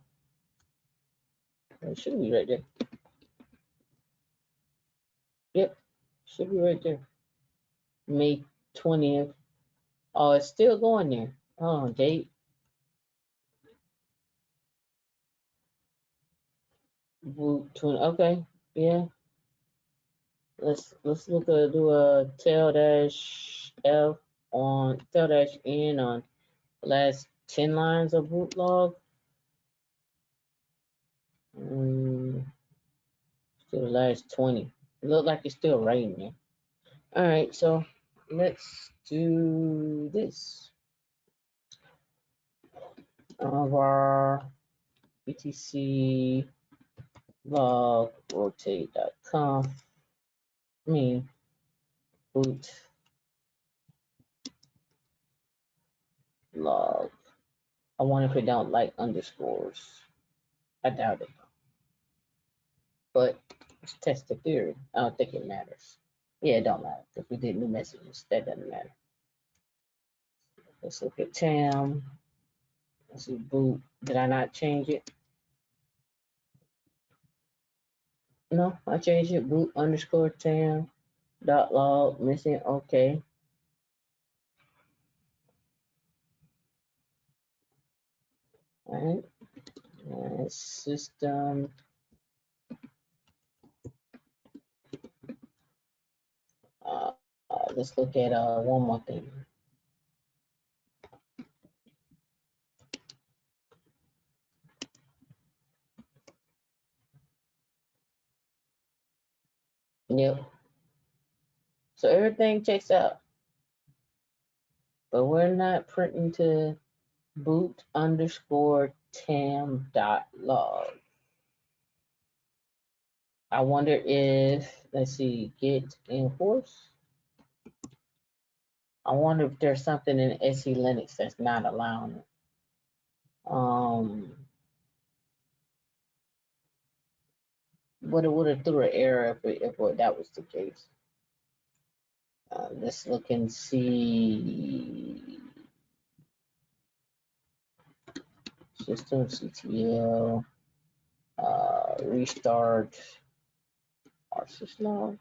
It should be right there. Yep, should be right there. May 20th. Oh, it's still going there. Oh, date. Boot 20. Okay, yeah. Let's look at do a tail-f on tail-n on the last 10 lines of boot log. Still the last 20. It look like it's still writing there. All right, so let's do this. Of our etc log rotate.conf. Boot log. I wonder if it don't like underscores. I doubt it. But let's test the theory. I don't think it matters. Yeah, it don't matter because we did new messages. That doesn't matter. Let's look at tam. Let's see boot. Did I not change it? No, I changed it. Boot underscore tam dot log missing. Okay. All right. System. Let's look at one more thing. Yep. So everything checks out, but we're not printing to boot underscore tam dot log. I wonder if, let's see, git enforce. I wonder if there's something in SE Linux that's not allowing it. But it would have threw an error if that was the case. Let's look and see. Systemctl, restart rsyslog.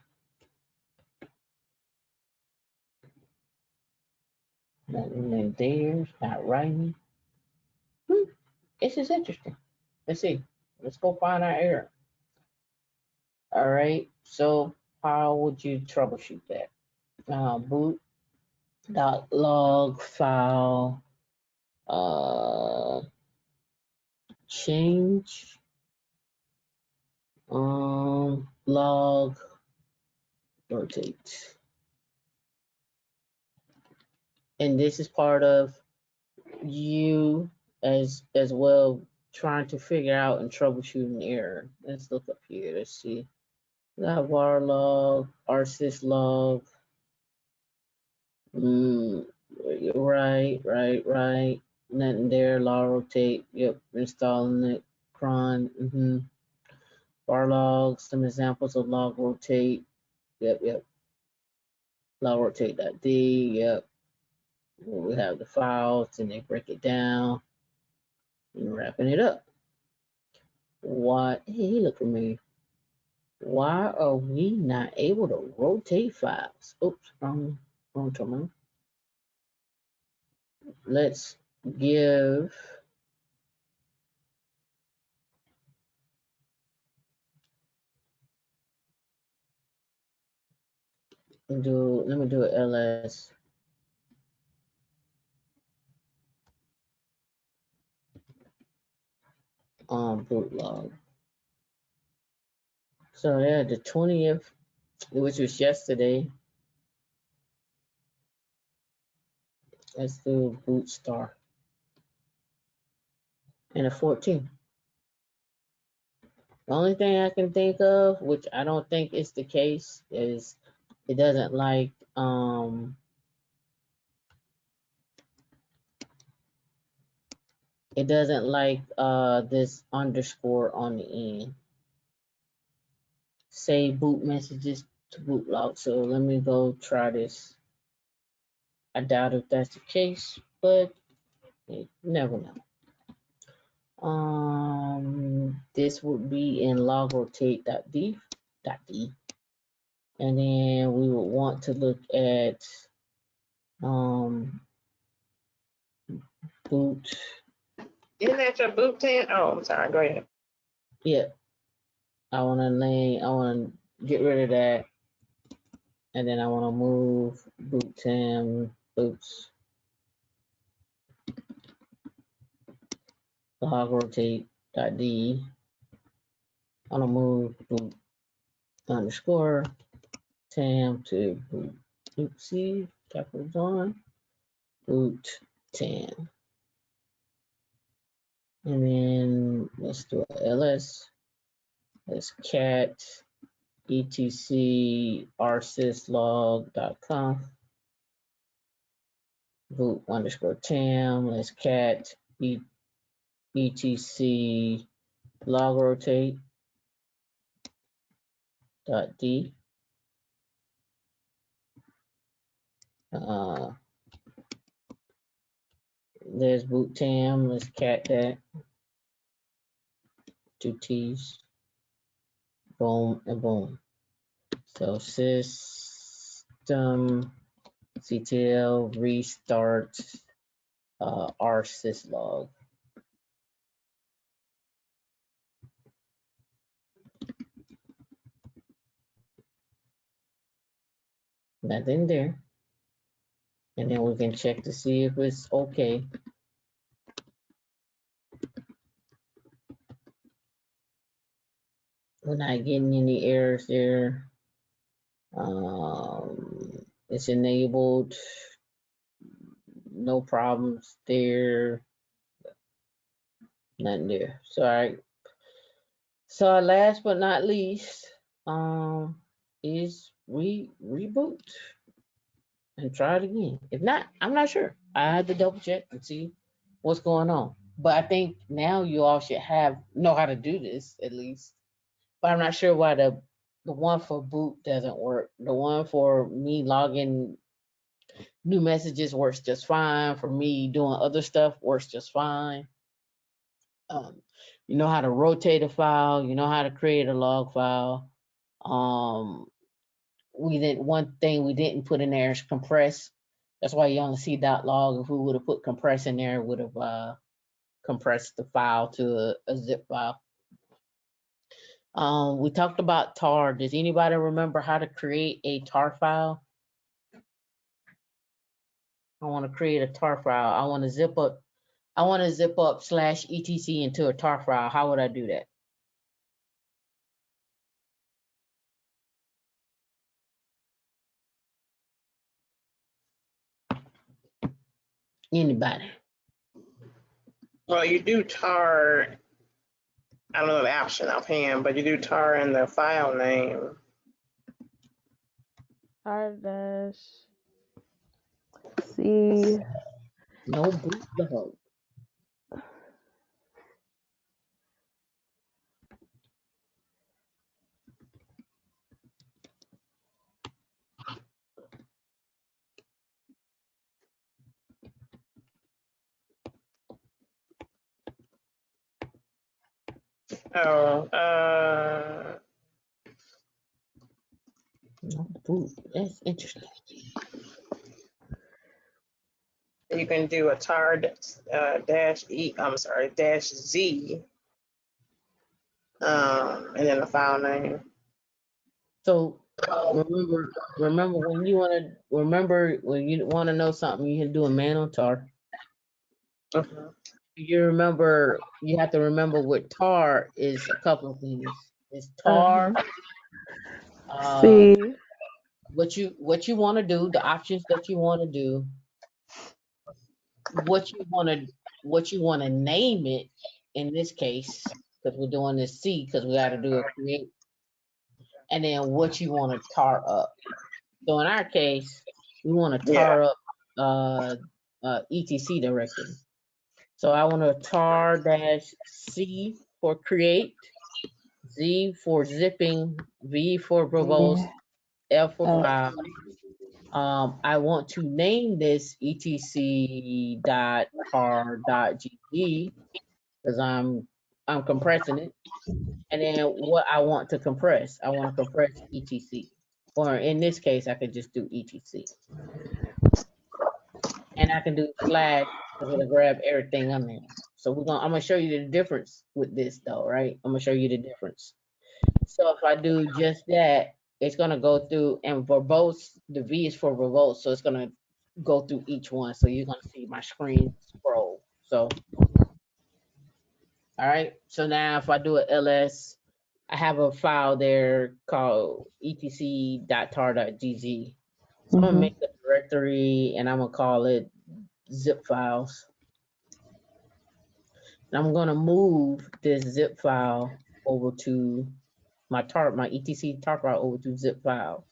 Nothing in there, it's not writing. This is interesting. Let's see. Let's go find our error. All right. So how would you troubleshoot that? Boot.log file change log rotate. And this is part of you as well trying to figure out and troubleshoot an error. Let's look up here. Let's see. Got var log, rsyslog. Right. Nothing there. Log rotate. Yep, installing it. Cron. Var log. Some examples of log rotate. Yep. Log rotate.d. Yep. We have the files and they break it down and wrapping it up. What? Hey, look at me. Why are we not able to rotate files? Oops, wrong terminal. Let's give let me do an ls boot log. So yeah, the 20th, which was yesterday. Let's do boot star. And the 14th. The only thing I can think of, which I don't think is the case, is it doesn't like this underscore on the end. Save boot messages to boot log. So let me go try this. I doubt if that's the case, but you never know. This would be in logrotate.d, and then we would want to look at boot. Isn't that your boot tent? Oh, I'm sorry. Go ahead. Yeah, I want to get rid of that, and then I want to move boot tem boots logrotate.d. I want to move boot underscore tam to boot. Oopsie, capitals on boot tam. And then let's do a ls. Let's cat etc rsyslog.conf boot underscore tam. Let's cat etc logrotate.d. There's boot tam. Let's cat that. 2 T's. Boom and boom. So systemctl restart rsyslog. Nothing there. And then we can check to see if it's okay. We're not getting any errors there. It's enabled. No problems there. Nothing there. So, all right. So last but not least, is we reboot and try it again. If not, I'm not sure. I had to double check and see what's going on. But I think now you all should know how to do this at least. But I'm not sure why the one for boot doesn't work. The one for me logging new messages works just fine. For me doing other stuff works just fine. You know how to rotate a file. You know how to create a log file. One thing we didn't put in there is compress. That's why you only see .log. If we would have put compress in there, it would have compressed the file to a zip file. We talked about tar. Does anybody remember how to create a tar file? I want to create a tar file. I want to zip up /etc into a tar file. How would I do that? Anybody? Well, you do tar. I don't know the option offhand, but you do tar in the file name. R-C. No boot the hoe. Oh, No boot. That's interesting. you can do a tar dash Z, and then the file name. So remember when you want to know something, you can do a manual tar. Mhm. You have to remember what tar is. A couple of things. It's tar. C. What you want to do, the options that you want to do, what you want to name it. In this case, because we're doing this C, because we got to do a create, and then what you want to tar up. So in our case, we want to tar up etc directory. So I want to tar -C for create, Z for zipping, V for verbose, F for file. I want to name this etc.tar.gz because I'm compressing it. And then what I want to compress, I want to compress etc. Or in this case, I could just do etc. And I can do slash because it'll grab everything on there. So I'm gonna show you the difference with this though, right? I'm gonna show you the difference. So if I do just that, it's gonna go through and verbose, the V is for verbose, so it's gonna go through each one. So you're gonna see my screen scroll. So all right. So now if I do a ls, I have a file there called etc.tar.gz. So I'm gonna make a directory and I'm gonna call it zip files. And I'm gonna move this zip file over to my etc tar file over to zip files.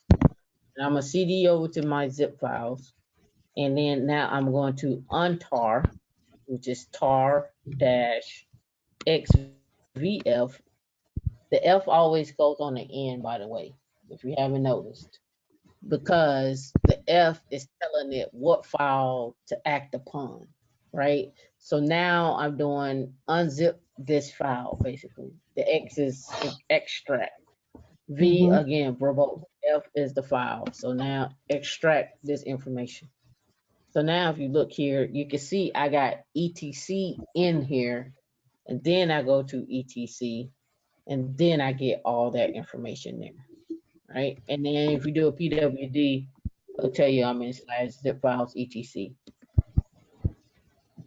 And I'm gonna cd over to my zip files. And then now I'm going to untar, which is tar dash xvf. The F always goes on the end, by the way, if you haven't noticed, because the F is telling it what file to act upon, right? So now I'm doing unzip this file, basically. The X is extract. V again, verbose. F is the file. So now extract this information. So now if you look here, you can see I got etc in here, and then I go to etc, and then I get all that information there, right? And then if you do a pwd, it'll tell you I'm in /zip files etc.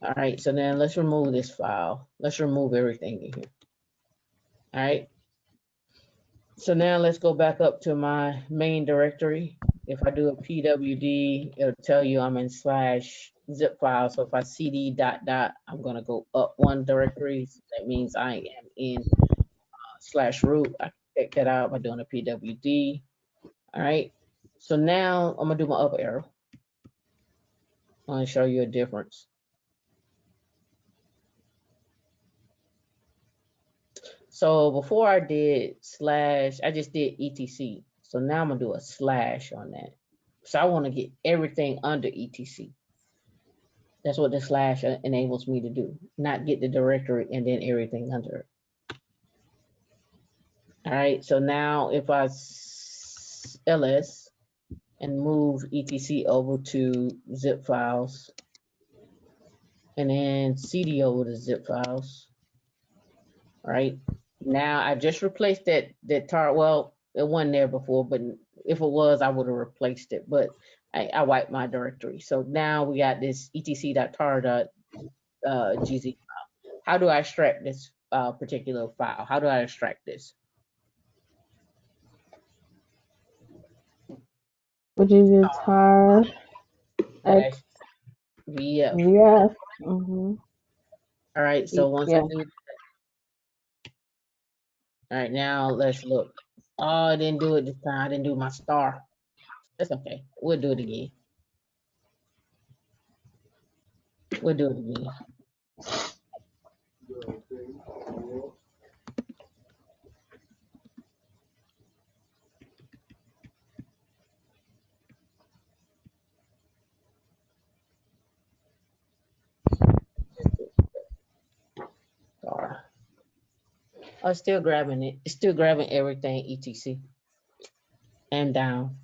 All right, so then let's remove this file. Let's remove everything in here. All right. So now let's go back up to my main directory. If I do a pwd, it'll tell you I'm in /zip file. So if I cd ... I'm gonna go up one directory. So that means I am in /root. I can check that out by doing a PWD. All right. So now I'm gonna do my up arrow. I'm gonna show you a difference. So before I did slash, I just did etc. So now I'm gonna do a slash on that. So I want to get everything under etc. That's what the slash enables me to do, not get the directory and then everything under it. All right, so now if I ls and move etc over to zip files and then cd over to zip files, all right, now I just replaced that tar. Well, it wasn't there before, but if it was, I would have replaced it, but I wiped my directory. So now we got this etc.tar.gz file. How do I extract this particular file? How do I extract this? Which is your tar X VF. VF. Mm-hmm. All right, so once Yeah. I do, all right, now let's look. Oh, I didn't do it this time. I didn't do my star. That's okay. We'll do it again. We'll do it again. Star. Oh, it's still grabbing it. It's still grabbing everything, etc. And down.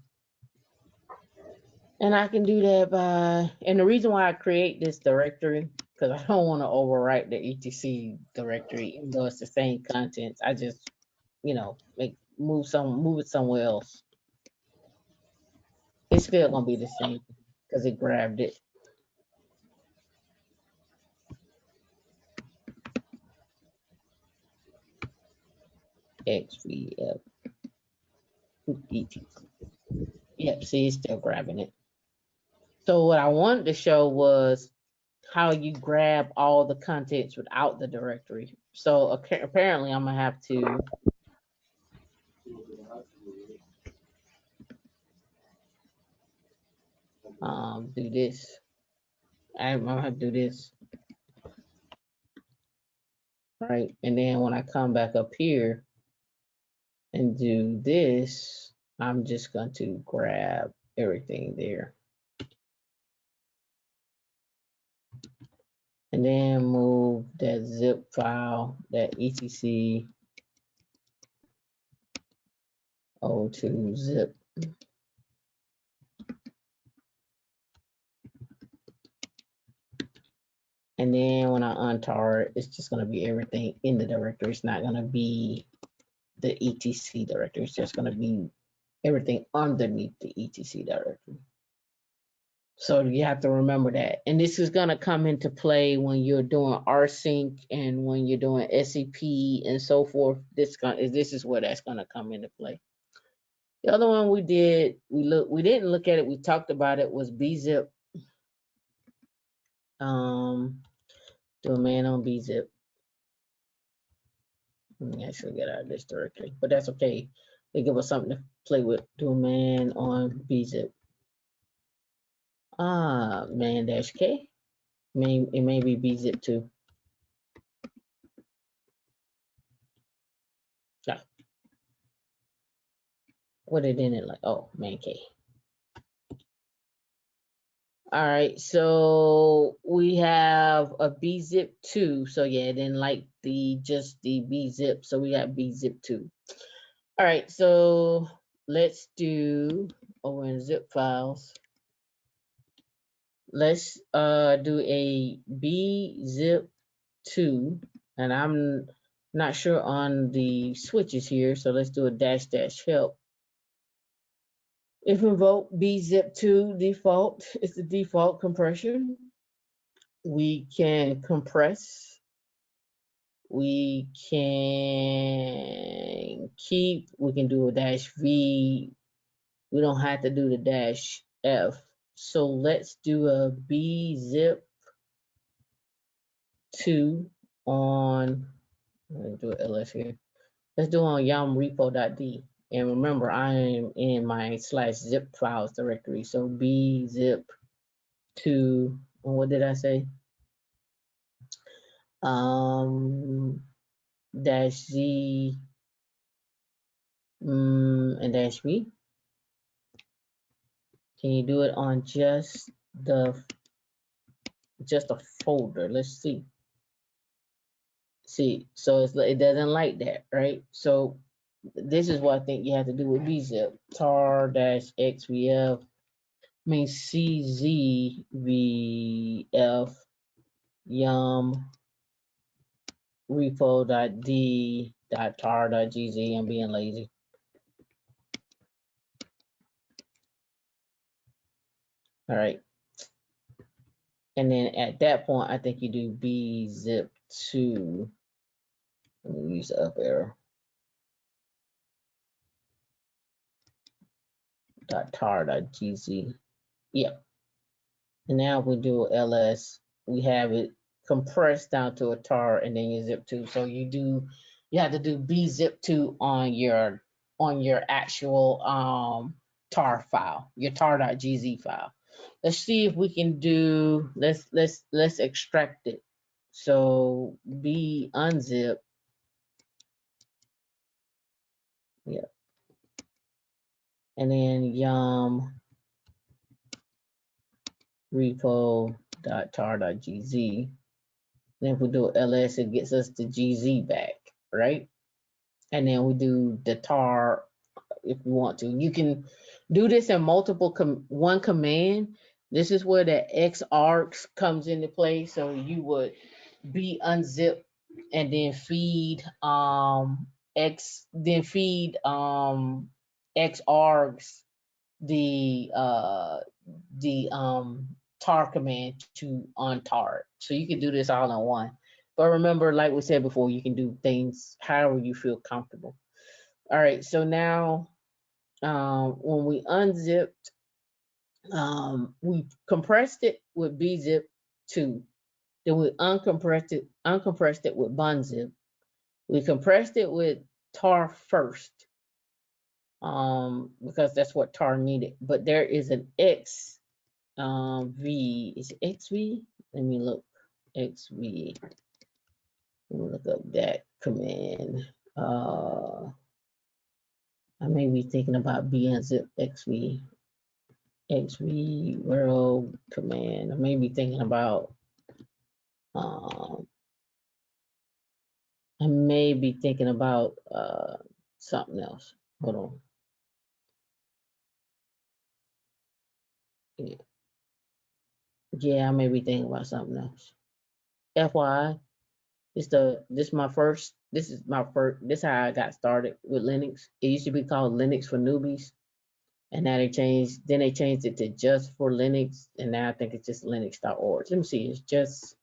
And I can do that by, and the reason why I create this directory, because I don't want to overwrite the etc directory, even though it's the same contents. I just, move it somewhere else. It's still gonna be the same because it grabbed it. XVF. Yep, see, it's still grabbing it. So what I wanted to show was how you grab all the contents without the directory. So apparently I'm gonna have to do this. I'm gonna have to do this. Right, and then when I come back up here and do this, I'm just going to grab everything there. And then move that zip file, that etc over to zip. And then when I untar it, it's just going to be everything in the directory. It's not going to be the etc directory. It's just going to be everything underneath the etc directory. So you have to remember that. And this is going to come into play when you're doing rsync and when you're doing SEP and so forth. This is where that's going to come into play. The other one we did, we didn't look at it, we talked about it, was bzip. Do a man on bzip. Let me actually get out of this directory, but that's okay. They give us something to play with. Do a man on bzip. Man dash K. It may be bzip too. Yeah. What it in it like? Oh, man K. All right, so we have a bzip2. So yeah, then like just the bzip. So we got bzip2. All right, so let's do over in zip files. Let's do a bzip2, and I'm not sure on the switches here, so let's do a -- help. If invoke bzip2 default, it's the default compression. We can compress. We can keep. We can do a -v. We don't have to do the -f. So let's do a bzip2 on. I'm gonna do an ls here. Let's do on yum repo.d. And remember, I am in my /zip files directory. So bzip to, what did I say? Dash z and dash v. Can you do it on just a folder? Let's see. See, so it doesn't like that, right? So this is what I think you have to do with bzip. tar -xvf means czvf yum repo.d.tar.gz. I'm being lazy. All right. And then at that point, I think you do bzip to, let me use the up arrow, .tar.gz. Yep. And now we do ls, we have it compressed down to a tar, and then you zip to. So you have to do bzip2 on your actual tar file, your tar.gz file. Let's see if we can do, let's extract it. So b unzip, yeah, and then yum repo.tar.gz. Then if we do ls, it gets us the gz back, right? And then we do the tar if we want to. You can do this in multiple one command. This is where the xargs comes into play. So you would be unzip and then feed xargs the tar command to untar it. So you can do this all in one. But remember, like we said before, you can do things however you feel comfortable. All right, so now when we unzipped, we compressed it with bzip2. Then we uncompressed it with bunzip. We compressed it with tar first, because that's what tar needed. But there is an x v, is it xv? Let me look. Xv. Let me look up that command. I may be thinking about bnzip xv. XV world command. I may be thinking about something else. Hold on. Yeah, I may be thinking about something else. FYI, this is my first. This is how I got started with Linux. It used to be called Linux for Newbies, and now they changed it to just for Linux, and now I think it's just linux.org. Let me see, it's just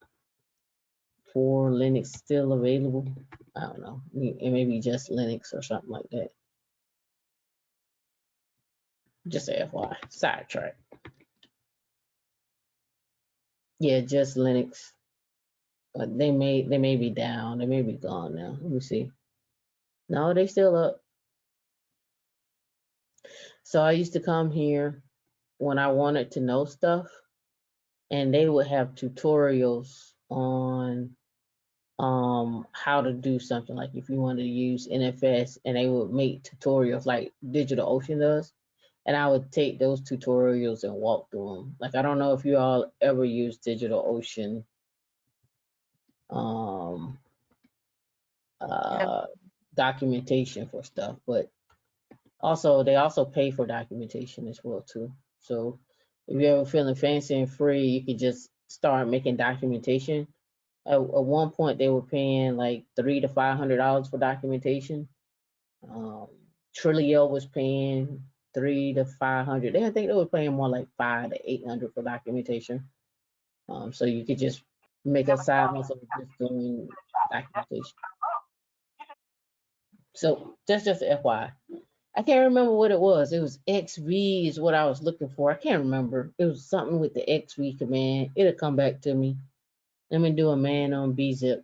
for Linux still available. I don't know. It may be just Linux or something like that. Just a FYI, sidetrack. Yeah, just Linux. But they may be down. They may be gone now. Let me see. No, they still up. So I used to come here when I wanted to know stuff, and they would have tutorials on how to do something. Like if you wanted to use NFS, and they would make tutorials like DigitalOcean does. And I would take those tutorials and walk through them. Like, I don't know if you all ever use DigitalOcean documentation for stuff, but they also pay for documentation as well too. So if you're ever feeling fancy and free, you could just start making documentation. At one point, they were paying like $300 to $500 for documentation. Trilio was paying $300 to $500. I think they were paying more like $500 to $800 for documentation. So you could just make a side hustle just doing documentation. So that's just FYI. I can't remember what it was. It was XV is what I was looking for. I can't remember. It was something with the XV command. It'll come back to me. Let me do a man on bzip.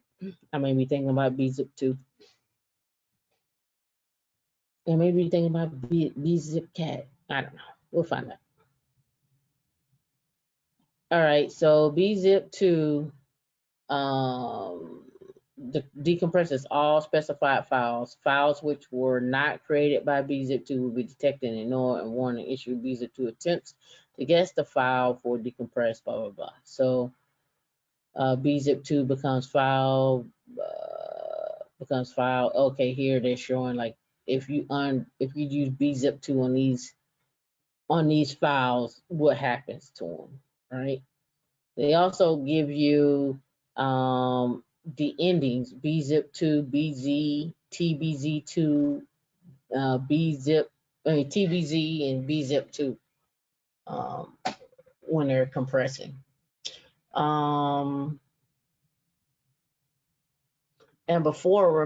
I may be thinking about bzip too. And maybe you're thinking about bzip cat. I don't know. We'll find out. All right, so bzip2 decompresses all specified files. Files which were not created by bzip2 will be detected and ignored and warning issue bzip2 attempts to guess the file for decompressed, blah, blah, blah. So bzip2 becomes file, Okay, here they're showing like if you use bzip2 on these files, what happens to them, right? They also give you the endings bzip2, bz, tbz2, bzip, tbz, and bzip2 when they're compressing. And before,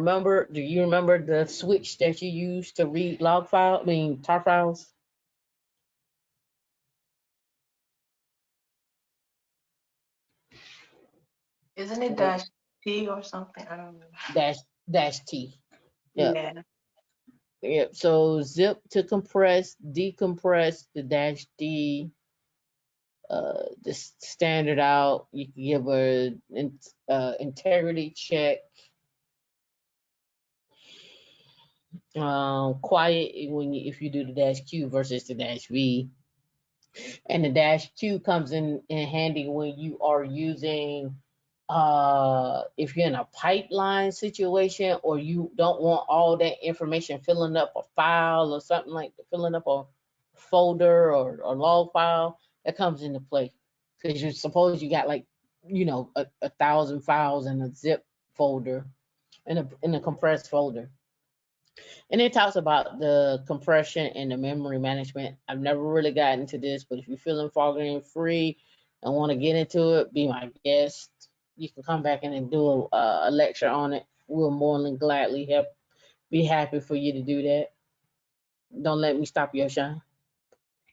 do you remember the switch that you used to read tar files? Isn't it dash T or something? I don't know. Dash T. Yep. Yeah. Yep. So zip to compress, decompress the dash D, just standard out. You can give a integrity check. Quiet if you do the dash Q versus the dash V. And the dash Q comes in handy when you are using if you're in a pipeline situation or you don't want all that information filling up a file or something like filling up a folder or a log file, that comes into play. Because you suppose you got like, a 1,000 files in a zip folder, in a compressed folder. And it talks about the compression and the memory management. I've never really gotten into this, but if you're feeling foggy and free and want to get into it, be my guest. You can come back in and do a lecture on it. We'll more than gladly be happy for you to do that. Don't let me stop your shine.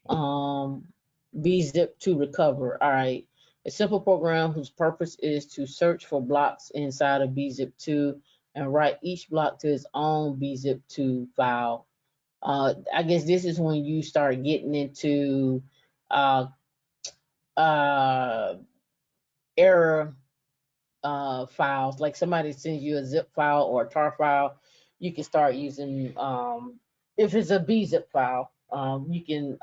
Bzip to recover. All right. A simple program whose purpose is to search for blocks inside of bzip2 and write each block to its own bzip2 file. I guess this is when you start getting into error files. Like somebody sends you a zip file or a tar file, you can start using if it's a bzip file, you can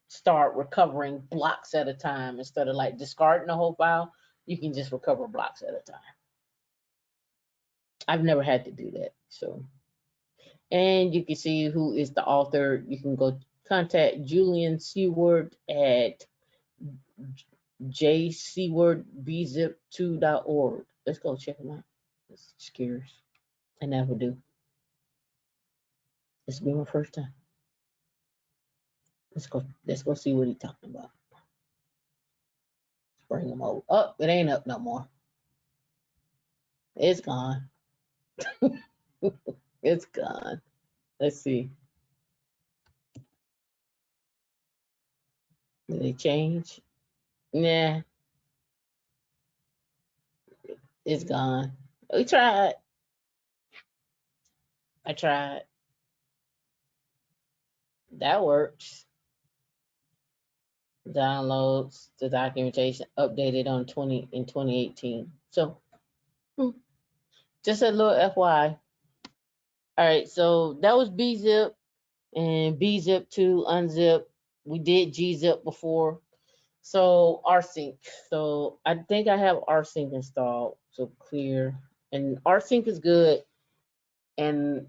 start recovering blocks at a time instead of like discarding the whole file. You can just recover blocks at a time. I've never had to do that. So, and you can see who is the author. You can go contact Julian Seward at jsewardbzip2.org. Let's go check him out. Just curious. I never do. This will be my first time. Let's go see what he's talking about. Let's bring him over. Oh, it ain't up no more. It's gone. It's gone. Let's see. Did it change? Nah. It's gone. We tried. I tried. That works. Downloads the documentation updated in 2018. So just a little FYI. All right, so that was bzip and bzip2 unzip. We did gzip before. So rsync. So I think I have rsync installed. So clear. And rsync is good. And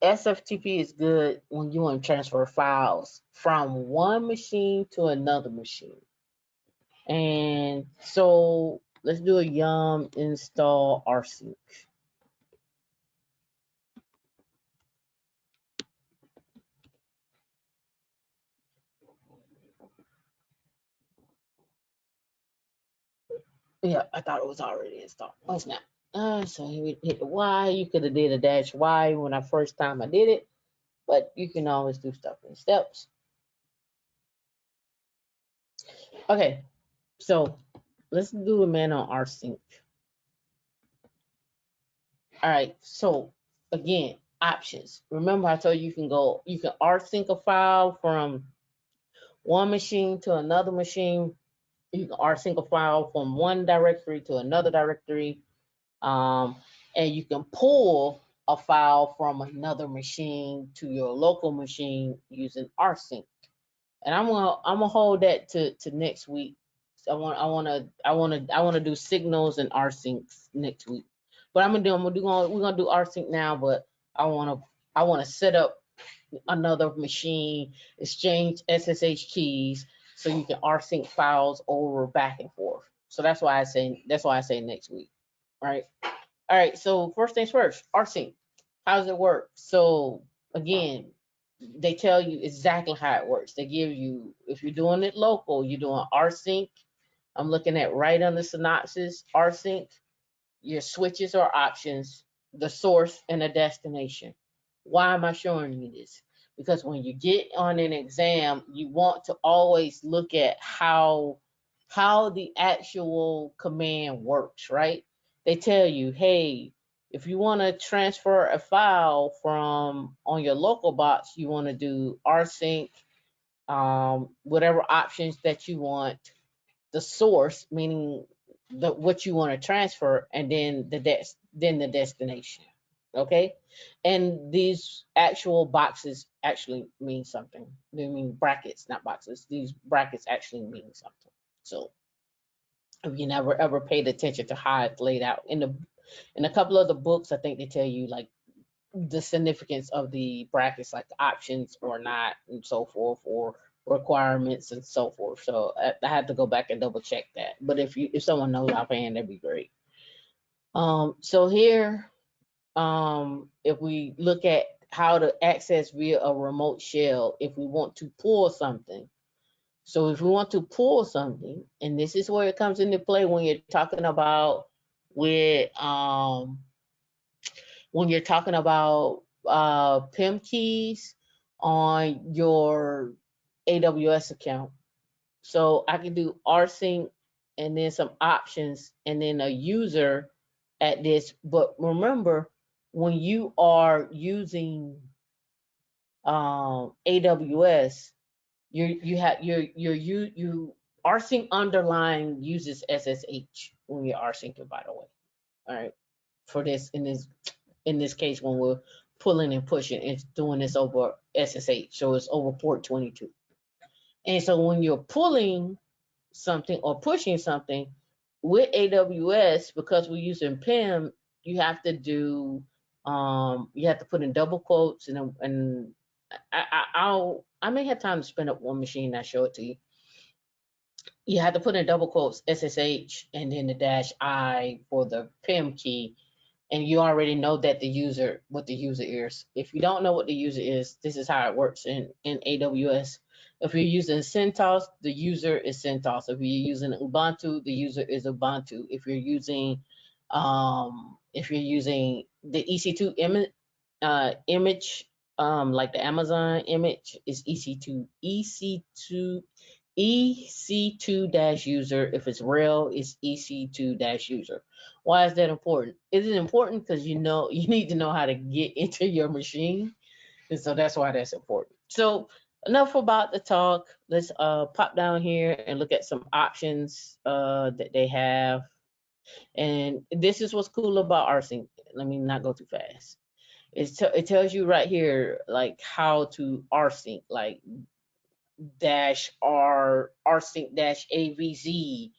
SFTP is good when you want to transfer files from one machine to another machine. And so let's do a yum install rsync. Yeah, I thought it was already installed. Oh, it's not. So we hit the Y. You could have did a dash Y when I first time I did it, but you can always do stuff in steps. Okay, so let's do a man on rsync. All right, so again, options. Remember, I told you you can rsync a file from one machine to another machine. You can rsync a file from one directory to another directory. Um, and you can pull a file from another machine to your local machine using rsync. And I'm gonna hold that to next week. So I wanna do signals and rsyncs next week. But we're gonna do rsync now, but I wanna set up another machine, exchange SSH keys so you can rsync files over back and forth. So that's why I say next week. Right. All right, so first things first, rsync. How does it work? So again, they tell you exactly how it works. They give you, if you're doing it local, you're doing rsync. I'm looking at right under synopsis, rsync, your switches or options, the source and the destination. Why am I showing you this? Because when you get on an exam, you want to always look at how the actual command works, right? They tell you, hey, if you want to transfer a file from on your local box, you want to do rsync, whatever options that you want, the source, meaning what you want to transfer, and then the destination. Okay, and these actual boxes actually mean something. They mean brackets, not boxes. These brackets actually mean something. So if you never ever paid attention to how it's laid out in a couple of the books, I think they tell you like the significance of the brackets, like the options or not, and so forth, or requirements and so forth. So I had to go back and double check that. But if someone knows offhand, that'd be great. So here, if we look at how to access via a remote shell, if we want to pull something. So if we want to pull something, and this is where it comes into play when you're talking about with when you're talking about PIM keys on your AWS account. So I can do rsync and then some options and then a user at this. But remember, when you are using AWS, you rsync underlying uses SSH when you're rsyncing, by the way. All right. For this in this case, when we're pulling and pushing, it's doing this over SSH. So it's over port 22. And so when you're pulling something or pushing something with AWS, because we're using PIM, you have to do you have to put in double quotes, and I may have time to spin up one machine and I show it to you. You have to put in double quotes SSH and then the dash I for the PIM key, and you already know that what the user is. If you don't know what the user is, this is how it works in AWS. If you're using CentOS, the user is CentOS. If you're using Ubuntu, the user is Ubuntu. If you're using the EC2 image, like the Amazon image, is EC2 user. If it's rel, it's EC2 user. Why is that important? It is important because you need to know how to get into your machine. And so that's why that's important. So enough about the talk. Let's pop down here and look at some options that they have. And this is what's cool about rsync. Let me not go too fast. It tells you right here like how to rsync, like rsync avz,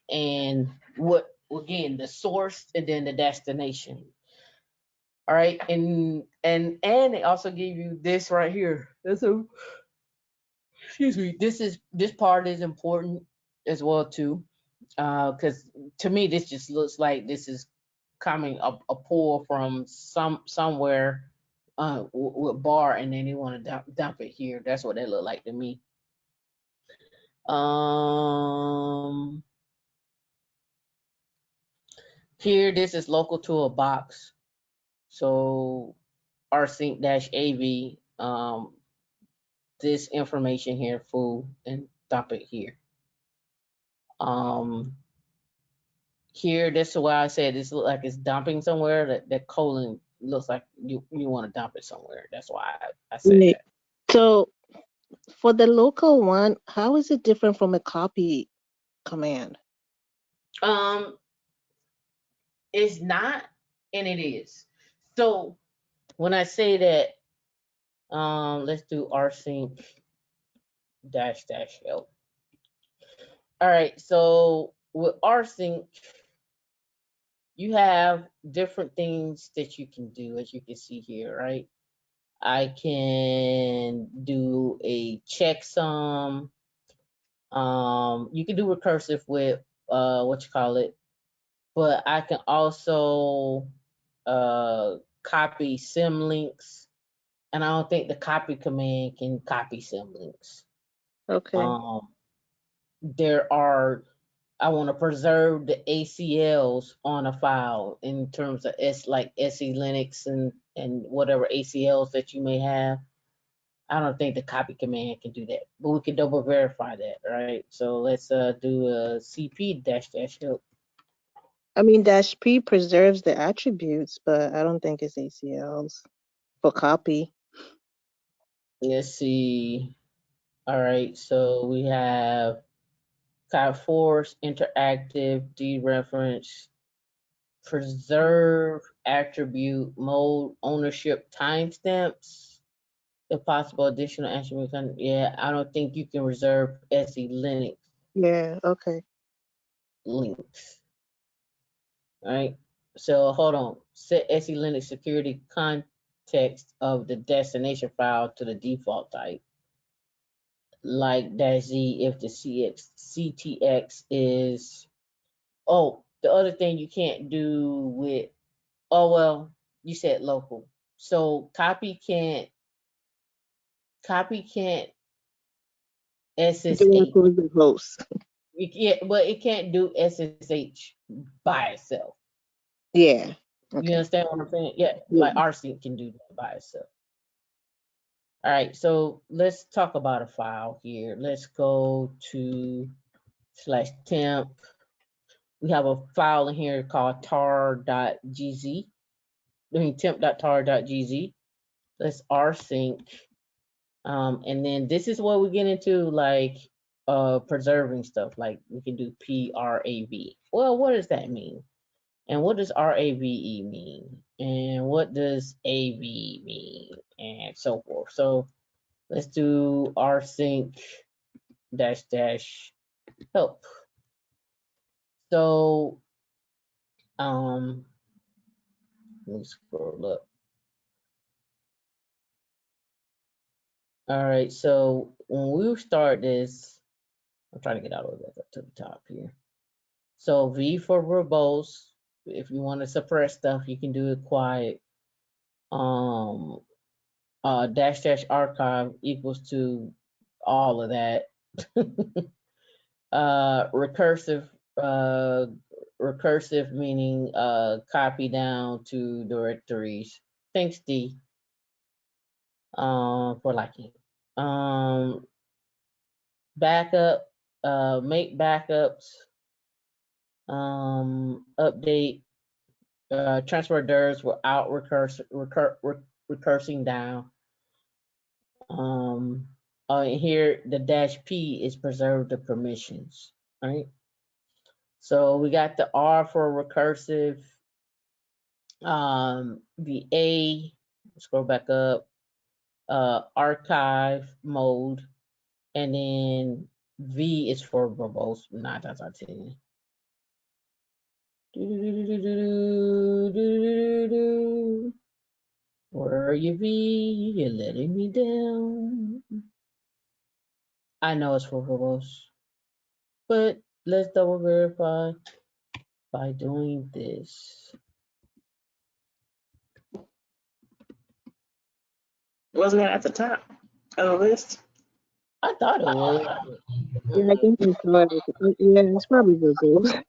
and what, again, the source and then the destination. All right, and they also give you this right here. Excuse me. This part is important as well too, because to me this just looks like this is coming a pull from somewhere with bar, and then they want to dump it here. That's what they look like to me. Here, this is local to a box. So rsync-av, this information here, full, and dump it here. Here, this is why I said this look like it's dumping somewhere. That colon looks like you want to dump it somewhere. That's why I said Right. So for the local one, how is it different from a copy command? that. It's not, and it is. So when I say that, let's do rsync dash dash help. All right, so with rsync, you have different things that you can do, as you can see here, right? I can do a checksum. You can do recursive with what you call it, but I can also copy symlinks, and I don't think the copy command can copy symlinks. Okay. There are, I want to preserve the ACLs on a file in terms of like SE Linux and whatever ACLs that you may have. I don't think the copy command can do that, but we can double verify that, right? So let's do a cp dash dash help. I mean, dash P preserves the attributes, but I don't think it's ACLs for copy. Let's see. All right, so we have force, interactive, dereference, preserve, attribute, mode, ownership, timestamps. The possible additional attributes. Yeah, I don't think you can reserve SE Linux Yeah, okay. links. All right. So hold on. Set SE Linux security context of the destination file to the default type, like dash Z if the CTX is. Oh, the other thing you can't do with. Oh well, you said local. So copy can't Do it SSH. for the host. Yeah, but it can't do SSH by itself. Yeah. You Okay. understand what I'm saying? Yeah, Yeah. like RC can do that by itself. All right, so let's talk about a file here. Let's go to /temp. We have a file in here called tar.gz. I mean temp.tar.gz. Let's rsync. And then this is what we get into, like preserving stuff. Like we can do PRAV. Well, what does that mean? And what does RAVE mean? And what does AV mean? And so forth. So let's do rsync dash dash help. So let me scroll up. All right, so when we start this, I'm trying to get all the way back up to the top here. So V for verbose. If you want to suppress stuff, you can do it quiet. Dash dash archive equals to all of that. Recursive, recursive meaning copy down to directories. Thanks, D. For liking. Backup, make backups, update, transfer dirs without recursing down. Here the dash P is preserve the permissions, right? So we got the R for recursive, the A, scroll back up, archive mode, and then V is for verbose, 9 times out of 10. Where are you, V? You're letting me down. I know it's for verbose, but let's double verify by doing this. Wasn't it at the top of the list? I thought it was. Yeah, I think it's right. Yeah, it's probably verbose.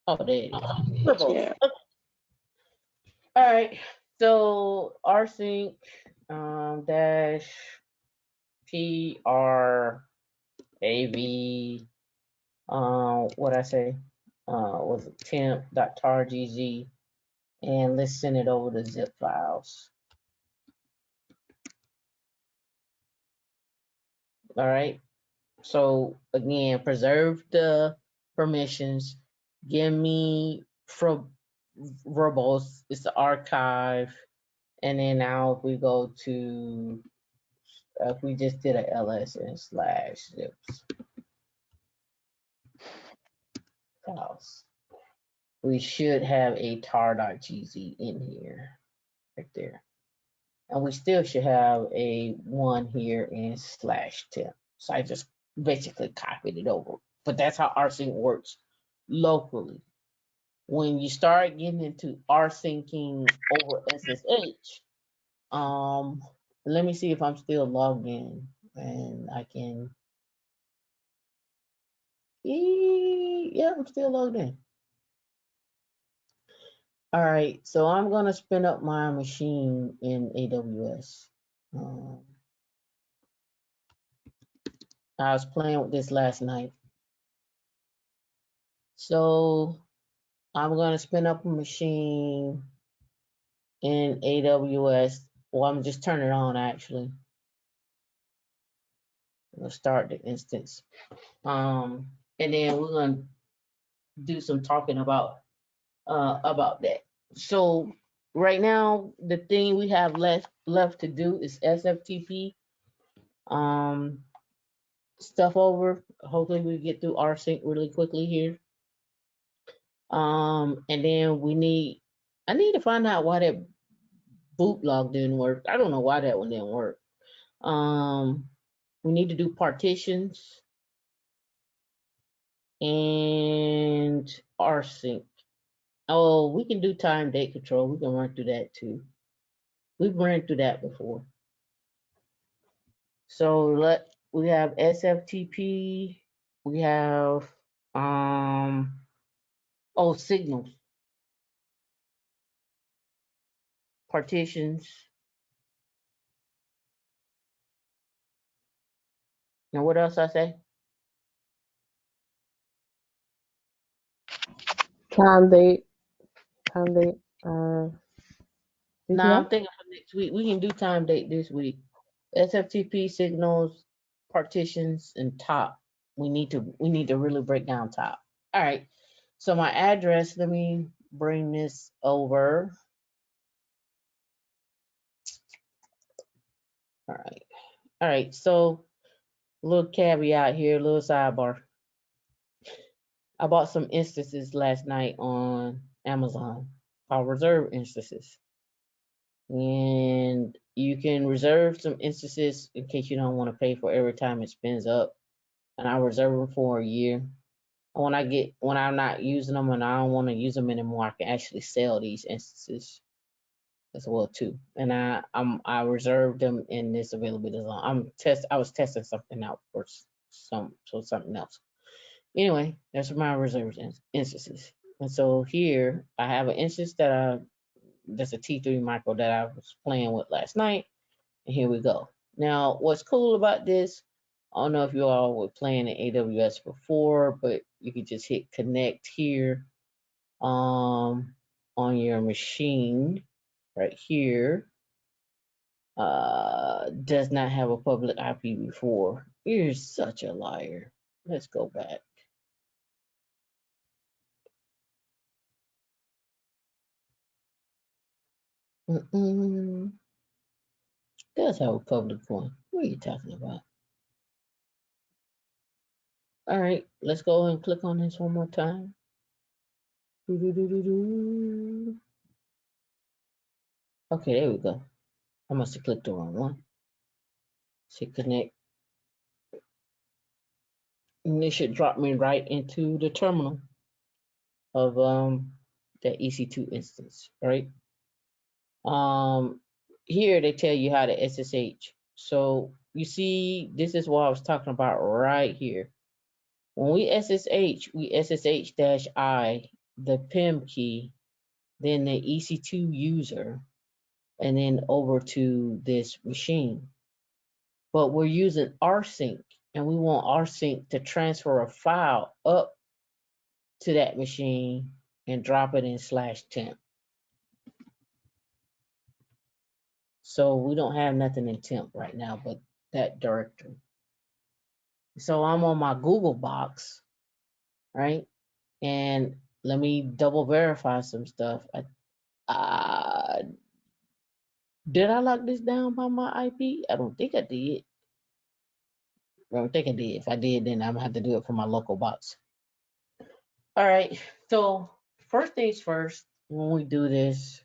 Oh, there it is. Verbose. Yeah. Okay. All right. So rsync dash PRAV what I say, was it temp.targz, and let's send it over to zip files. All right. So again, preserve the permissions. Give me for verbose, it's the archive. And then now if we go to, if we just did a ls and slash zips files, we should have a tar.gz in here, right there. And we still should have a one here in slash temp. So I just basically copied it over. But that's how rsync works locally. When you start getting into rsyncing over SSH, let me see if I'm still logged in and I can, yeah, I'm still logged in. All right, so I'm gonna spin up my machine in AWS. I was playing with this last night. So I'm gonna spin up a machine in AWS. Well, I'm just turning it on actually. We'll start the instance. And then we're gonna do some talking about that. So right now, the thing we have left to do is SFTP stuff over. Hopefully we get through rsync really quickly here. And then I need to find out why that boot log didn't work. I don't know why that one didn't work. We need to do partitions and rsync. Oh, we can do time date control. We can run through that too. We've run through that before. So we have SFTP. We have signals, partitions. Now what else I say? Time date. No, CTL? I'm thinking for next week. We can do time date this week. SFTP signals, partitions, and top. We need to really break down top. All right. So my address, let me bring this over. All right. All right. So little caveat here, little sidebar. I bought some instances last night on Amazon. I'll reserve instances. And you can reserve some instances in case you don't want to pay for every time it spins up. And I reserve them for a year. When I'm not using them and I don't want to use them anymore, I can actually sell these instances as well too. And I reserved them in this availability zone. I was testing something out for something else. Anyway, that's my reserved instances. And so here I have an instance that's a T3 micro that I was playing with last night. And here we go. Now, what's cool about this, I don't know if you all were playing in AWS before, but you could just hit connect here on your machine right here. Does not have a public IP before. You're such a liar. Let's go back. Does have a public one. What are you talking about? All right, let's go and click on this one more time. Okay, there we go. I must have clicked the wrong one. Say connect. And it should drop me right into the terminal of that EC2 instance, right? Here they tell you how to SSH. So you see, this is what I was talking about right here. When we SSH -I, the PIM key, then the EC2 user, and then over to this machine. But we're using rsync and we want rsync to transfer a file up to that machine and drop it in /temp. So we don't have nothing in temp right now but that directory. So I'm on my Google box, right? And let me double verify some stuff. Did I lock this down by my IP? I don't think I did. I don't think I did. If I did, then I'm gonna have to do it from my local box. All right. So first things first, when we do this,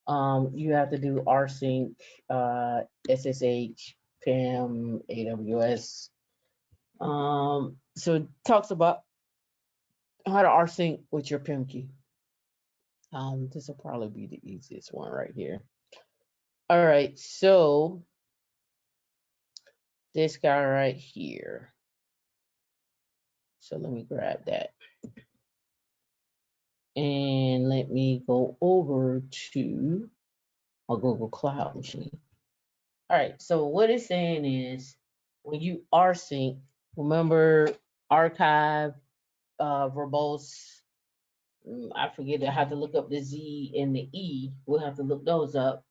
you have to do rsync, SSH, PIM, AWS. So it talks about how to rsync with your PIM key. This will probably be the easiest one right here. All right, so this guy right here. So let me grab that. And let me go over to a Google Cloud machine. All right, so what it's saying is when you rsync, remember archive, verbose, I forget, I have to look up the Z and the E. We'll have to look those up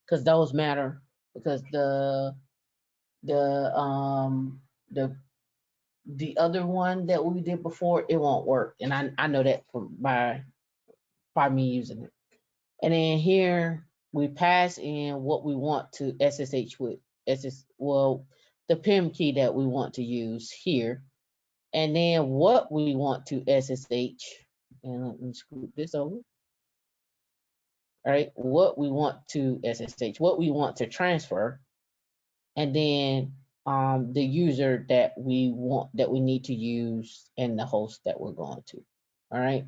because those matter, because the the other one that we did before, it won't work. And I know that from by me using it. And then here we pass in what we want to SSH with. Well, the PIM key that we want to use here. And then what we want to SSH. And let me scoot this over. All right, what we want to SSH, what we want to transfer, and then the user that we need to use, and the host that we're going to. All right.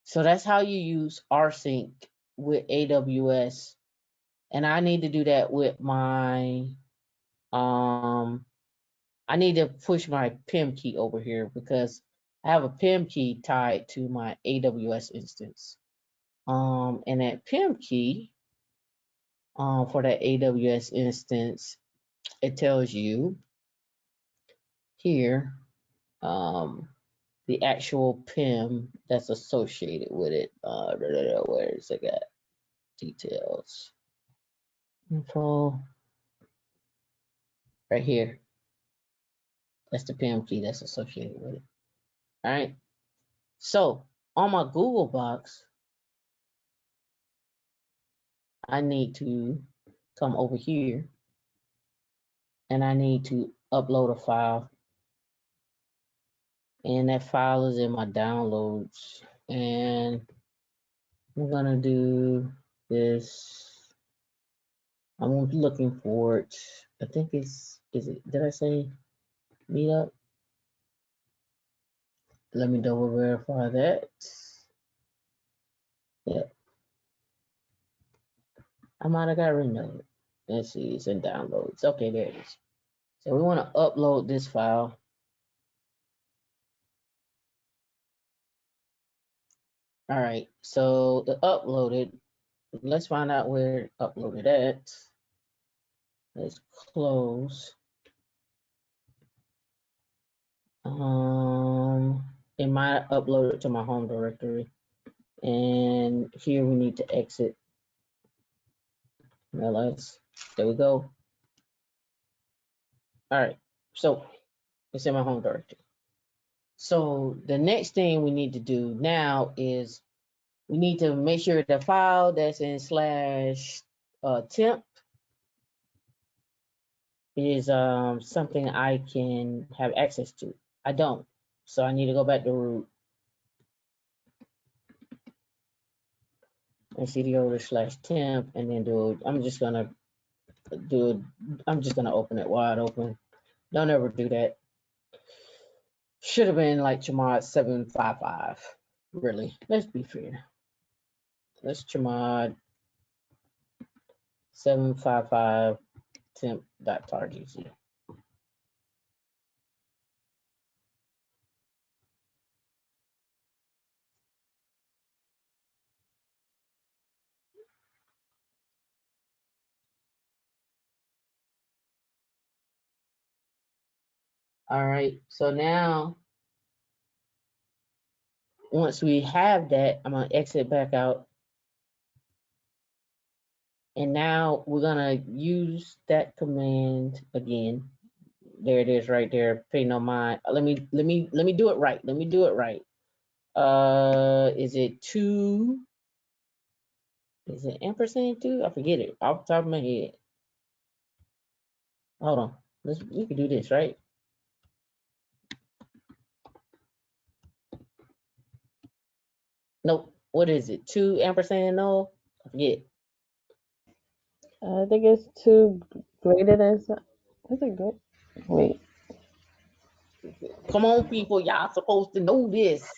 So that's how you use rsync with AWS. And I need to do that with my I need to push my PIM key over here because I have a PIM key tied to my AWS instance. And that PIM key for that AWS instance, it tells you here the actual PIM that's associated with it. Where is it got details? Info right here. That's the PIM key that's associated with it. All right. So on my Google box, I need to come over here and I need to upload a file. And that file is in my downloads. And I'm gonna do this. I'm looking for it. I think is it, did I say meetup? Let me double verify that. Yeah. I might have got rid of it. Let's see, it's in downloads. Okay, there it is. So we want to upload this file. All right, so the uploaded, let's find out where it uploaded at. Let's close. It might upload it to my home directory. And here we need to exit. LS. There we go. All right, so it's in my home directory. So the next thing we need to do now is we need to make sure the file that's in /temp is something I can have access to. I don't. So I need to go back to root and cdo /temp and then do it. I'm just gonna open it wide open. Don't ever do that. Should have been like chmod 755. Really, let's be fair. Let's chmod 755 temp.targc. All right, so now once we have that, I'm gonna exit back out. And now we're gonna use that command again. There it is right there. Pay no mind. Let me do it right. Let me do it right. Is it 2? Is it ampersand 2? I forget it off the top of my head. Hold on. We can do this, right? Nope. What is it? 2 ampersand no? I forget. I think it's 2 greater than. Is it good? Wait. Come on, people. Y'all supposed to know this.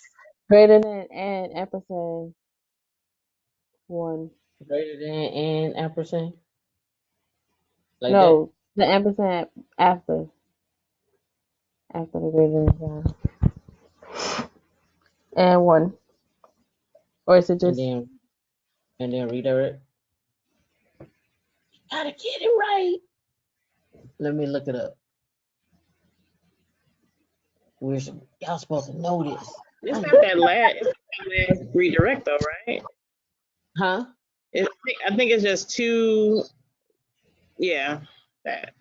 Greater than and ampersand 1. Greater than and ampersand. Like that. No, the ampersand after the greater than sign. And 1. Or is it just And then redirect. Gotta get it right. Let me look it up. Y'all supposed to know this. It's not that last redirect though, right? Huh? I think it's just 2. Yeah, that.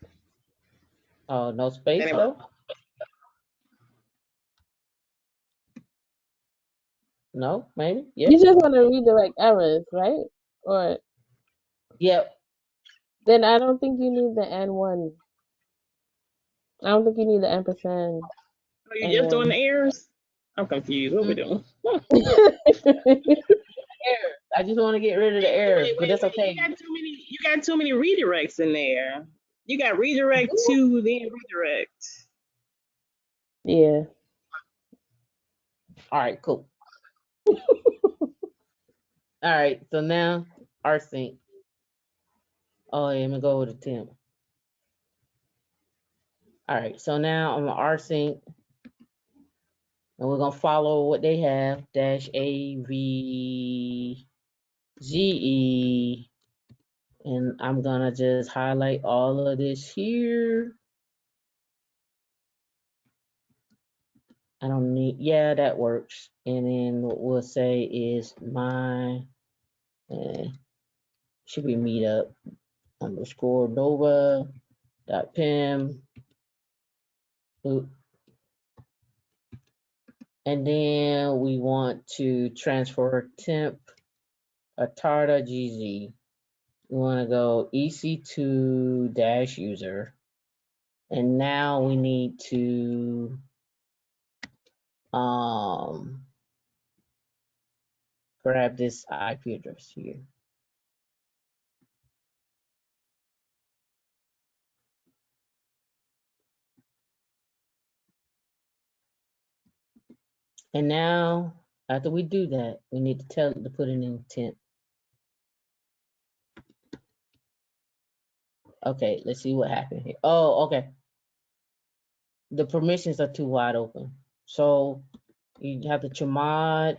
Oh, no space Anyway. though? No, maybe. Yeah. you just want to redirect errors, right? Or Yep. then I don't think you need the N1. I don't think you need the ampersand Are you just doing N1. the errors? I'm confused. What we doing? Errors. I just want to get rid of the errors, but that's okay. You got too many redirects in there. You got redirect to then redirect. Yeah. All right, cool. All right, so now rsync. Oh, yeah, let me go with the temp. All right, so now I'm on rsync, and we're gonna follow what they have -AVZE, and I'm gonna just highlight all of this here. I don't need, yeah, that works. And then what we'll say is my, should be meetup underscore Nova dot pim. Oop. And then we want to transfer temp atarda gz. We want to go ec2 dash user. And now we need to grab this IP address here. And now, after we do that, we need to tell it to put an intent. Okay, let's see what happened here. Oh, okay. The permissions are too wide open. So you have to chmod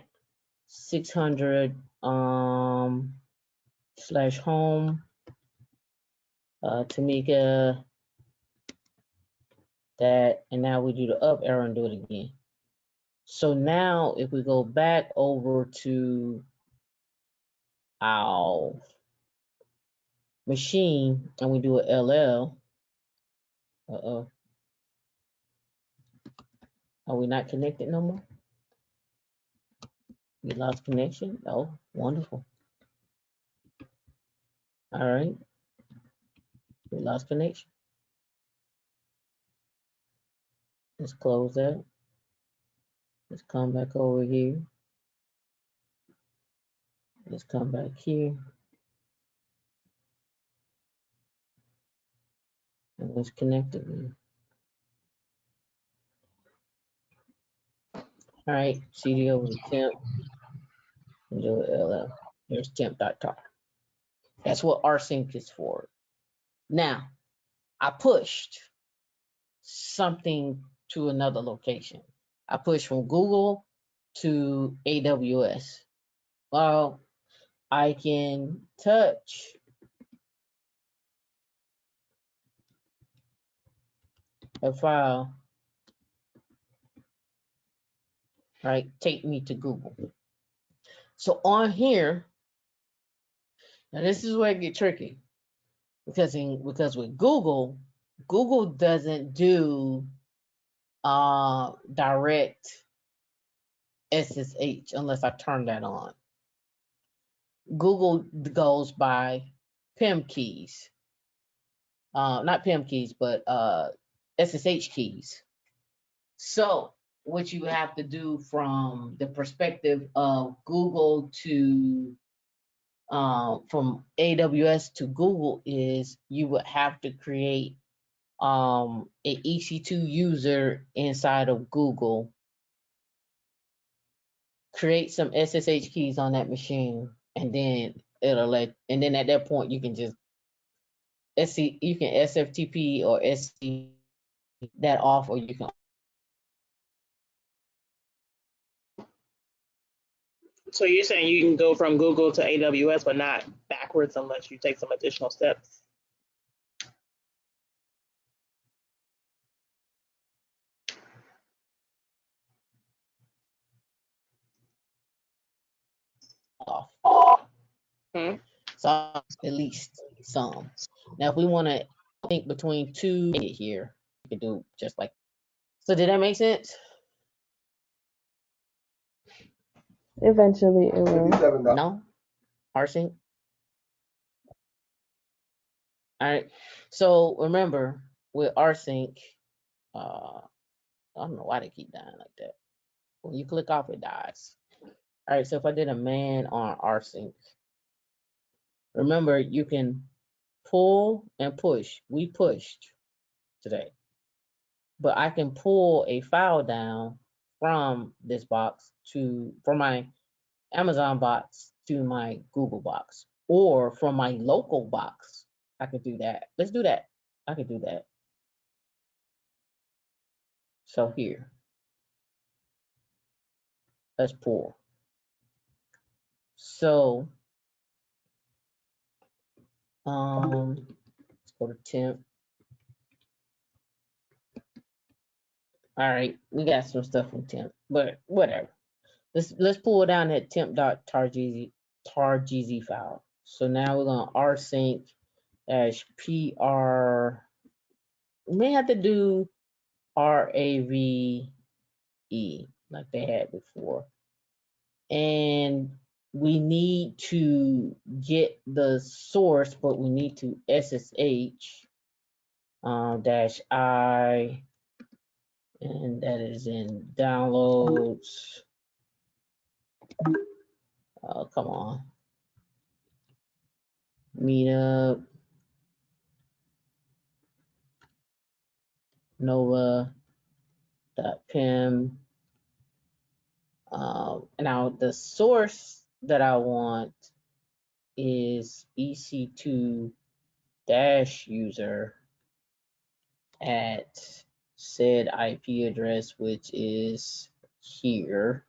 600 /home Tamika that, and now we do the up arrow and do it again. So now if we go back over to our machine and we do a LL, are we not connected no more? We lost connection? Oh, wonderful. All right. We lost connection. Let's close that. Let's come back over here. Let's come back here. And let's connect it. All right, CD over to temp and do LL. Here's temp.tar. That's what rsync is for. Now, I pushed something to another location. I pushed from Google to AWS. Well, I can touch a file right? Take me to Google. So on here, now this is where it get tricky because with Google, Google doesn't do direct SSH unless I turn that on. Google goes by PIM keys, not PIM keys, but SSH keys. So what you have to do from the perspective of Google to from AWS to Google is you would have to create a EC2 user inside of Google, create some SSH keys on that machine, and then and then at that point you can just you can SFTP or SC that off, or you can. So you're saying you can go from Google to AWS, but not backwards unless you take some additional steps? Off. Hmm. So at least some. Now, if we want to think between two here, we can do just like. So did that make sense? Eventually it will. No? Rsync? All right. So remember with rsync, I don't know why they keep dying like that. When you click off, it dies. All right. So if I did a man on rsync, remember you can pull and push. We pushed today, but I can pull a file down from this box from my Amazon box to my Google box, or from my local box. I could do that. Let's do that. I could do that. So here, let's pull. So, let's go to temp. All right, we got some stuff from temp, but whatever. Let's pull down that temp.targz file. So now we're gonna rsync -pr. We may have to do RAVE like they had before. And we need to get the source, but we need to SSH -I, and that is in downloads. Oh, come on. Meetup, nova.pim. Now the source that I want is EC2 user at said IP address, which is here.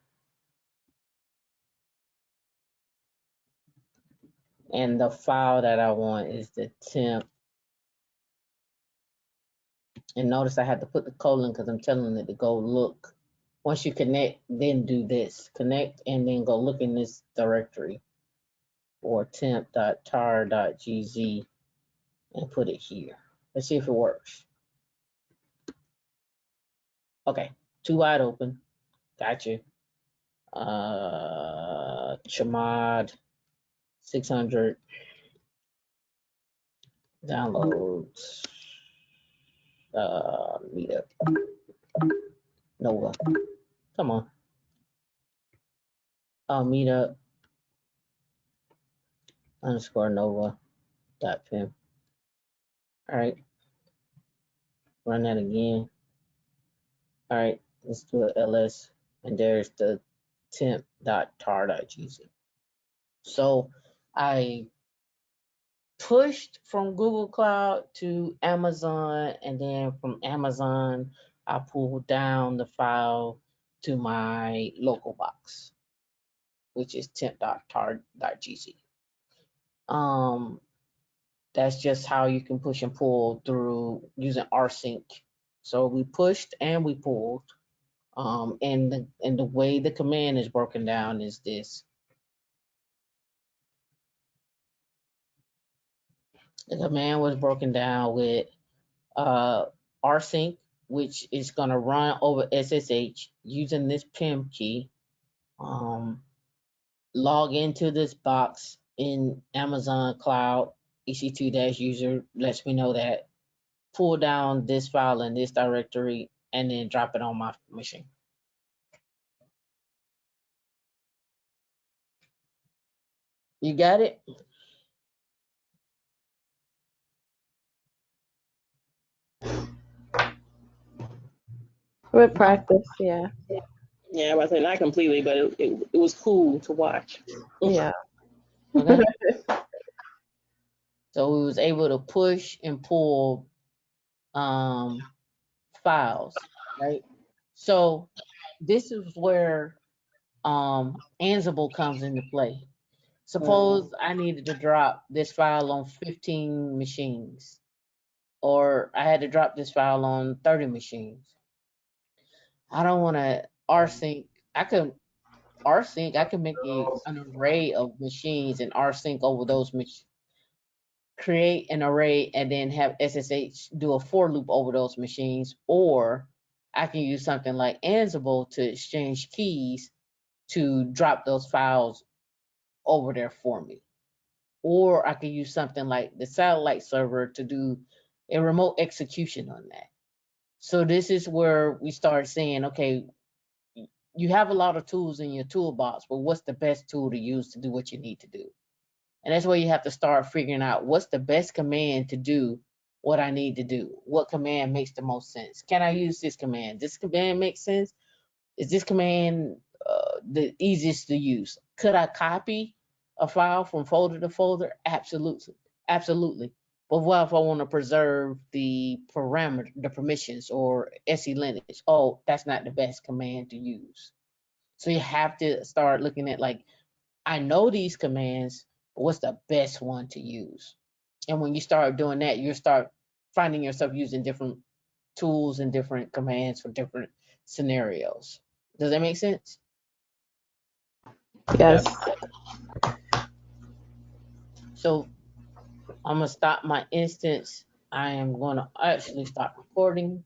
And the file that I want is the temp. And notice I had to put the colon because I'm telling it to go look. Once you connect, then do this. Connect and then go look in this directory or temp.tar.gz and put it here. Let's see if it works. Okay, two wide open. Gotcha. Chmod 600 downloads. Meetup. Nova. Come on. Meetup _ Nova.pim. All right. Run that again. All right. Let's do an ls. And there's the temp.tar.gz. So I pushed from Google Cloud to Amazon, and then from Amazon, I pulled down the file to my local box, which is temp.tar.gz. That's just how you can push and pull through using rsync. So we pushed and we pulled And the way the command is broken down is this. The command was broken down with rsync, which is going to run over SSH using this PIM key. Log into this box in Amazon Cloud. EC2-user lets me know that. Pull down this file in this directory and then drop it on my machine. You got it? With practice, yeah. Yeah, I was saying not completely, but it was cool to watch. Yeah. Okay. So we was able to push and pull files, right? So this is where Ansible comes into play. Suppose I needed to drop this file on 15 machines, or I had to drop this file on 30 machines. I don't want to rsync. I could rsync. I could make an array of machines and rsync over those machines. Create an array and then have SSH do a for loop over those machines, or I can use something like Ansible to exchange keys to drop those files over there for me. Or I can use something like the satellite server to do a remote execution on that. So this is where we start saying, okay, you have a lot of tools in your toolbox, but what's the best tool to use to do what you need to do? And that's where you have to start figuring out what's the best command to do what I need to do. What command makes the most sense? Can I use this command? This command makes sense? Is this command the easiest to use? Could I copy a file from folder to folder? Absolutely. Absolutely. But what if I want to preserve the parameter, the permissions, or SE lineage? Oh, that's not the best command to use. So you have to start looking at, like, I know these commands, but what's the best one to use? And when you start doing that, you start finding yourself using different tools and different commands for different scenarios. Does that make sense? Yes. So I'm gonna stop my instance. I am gonna actually stop recording.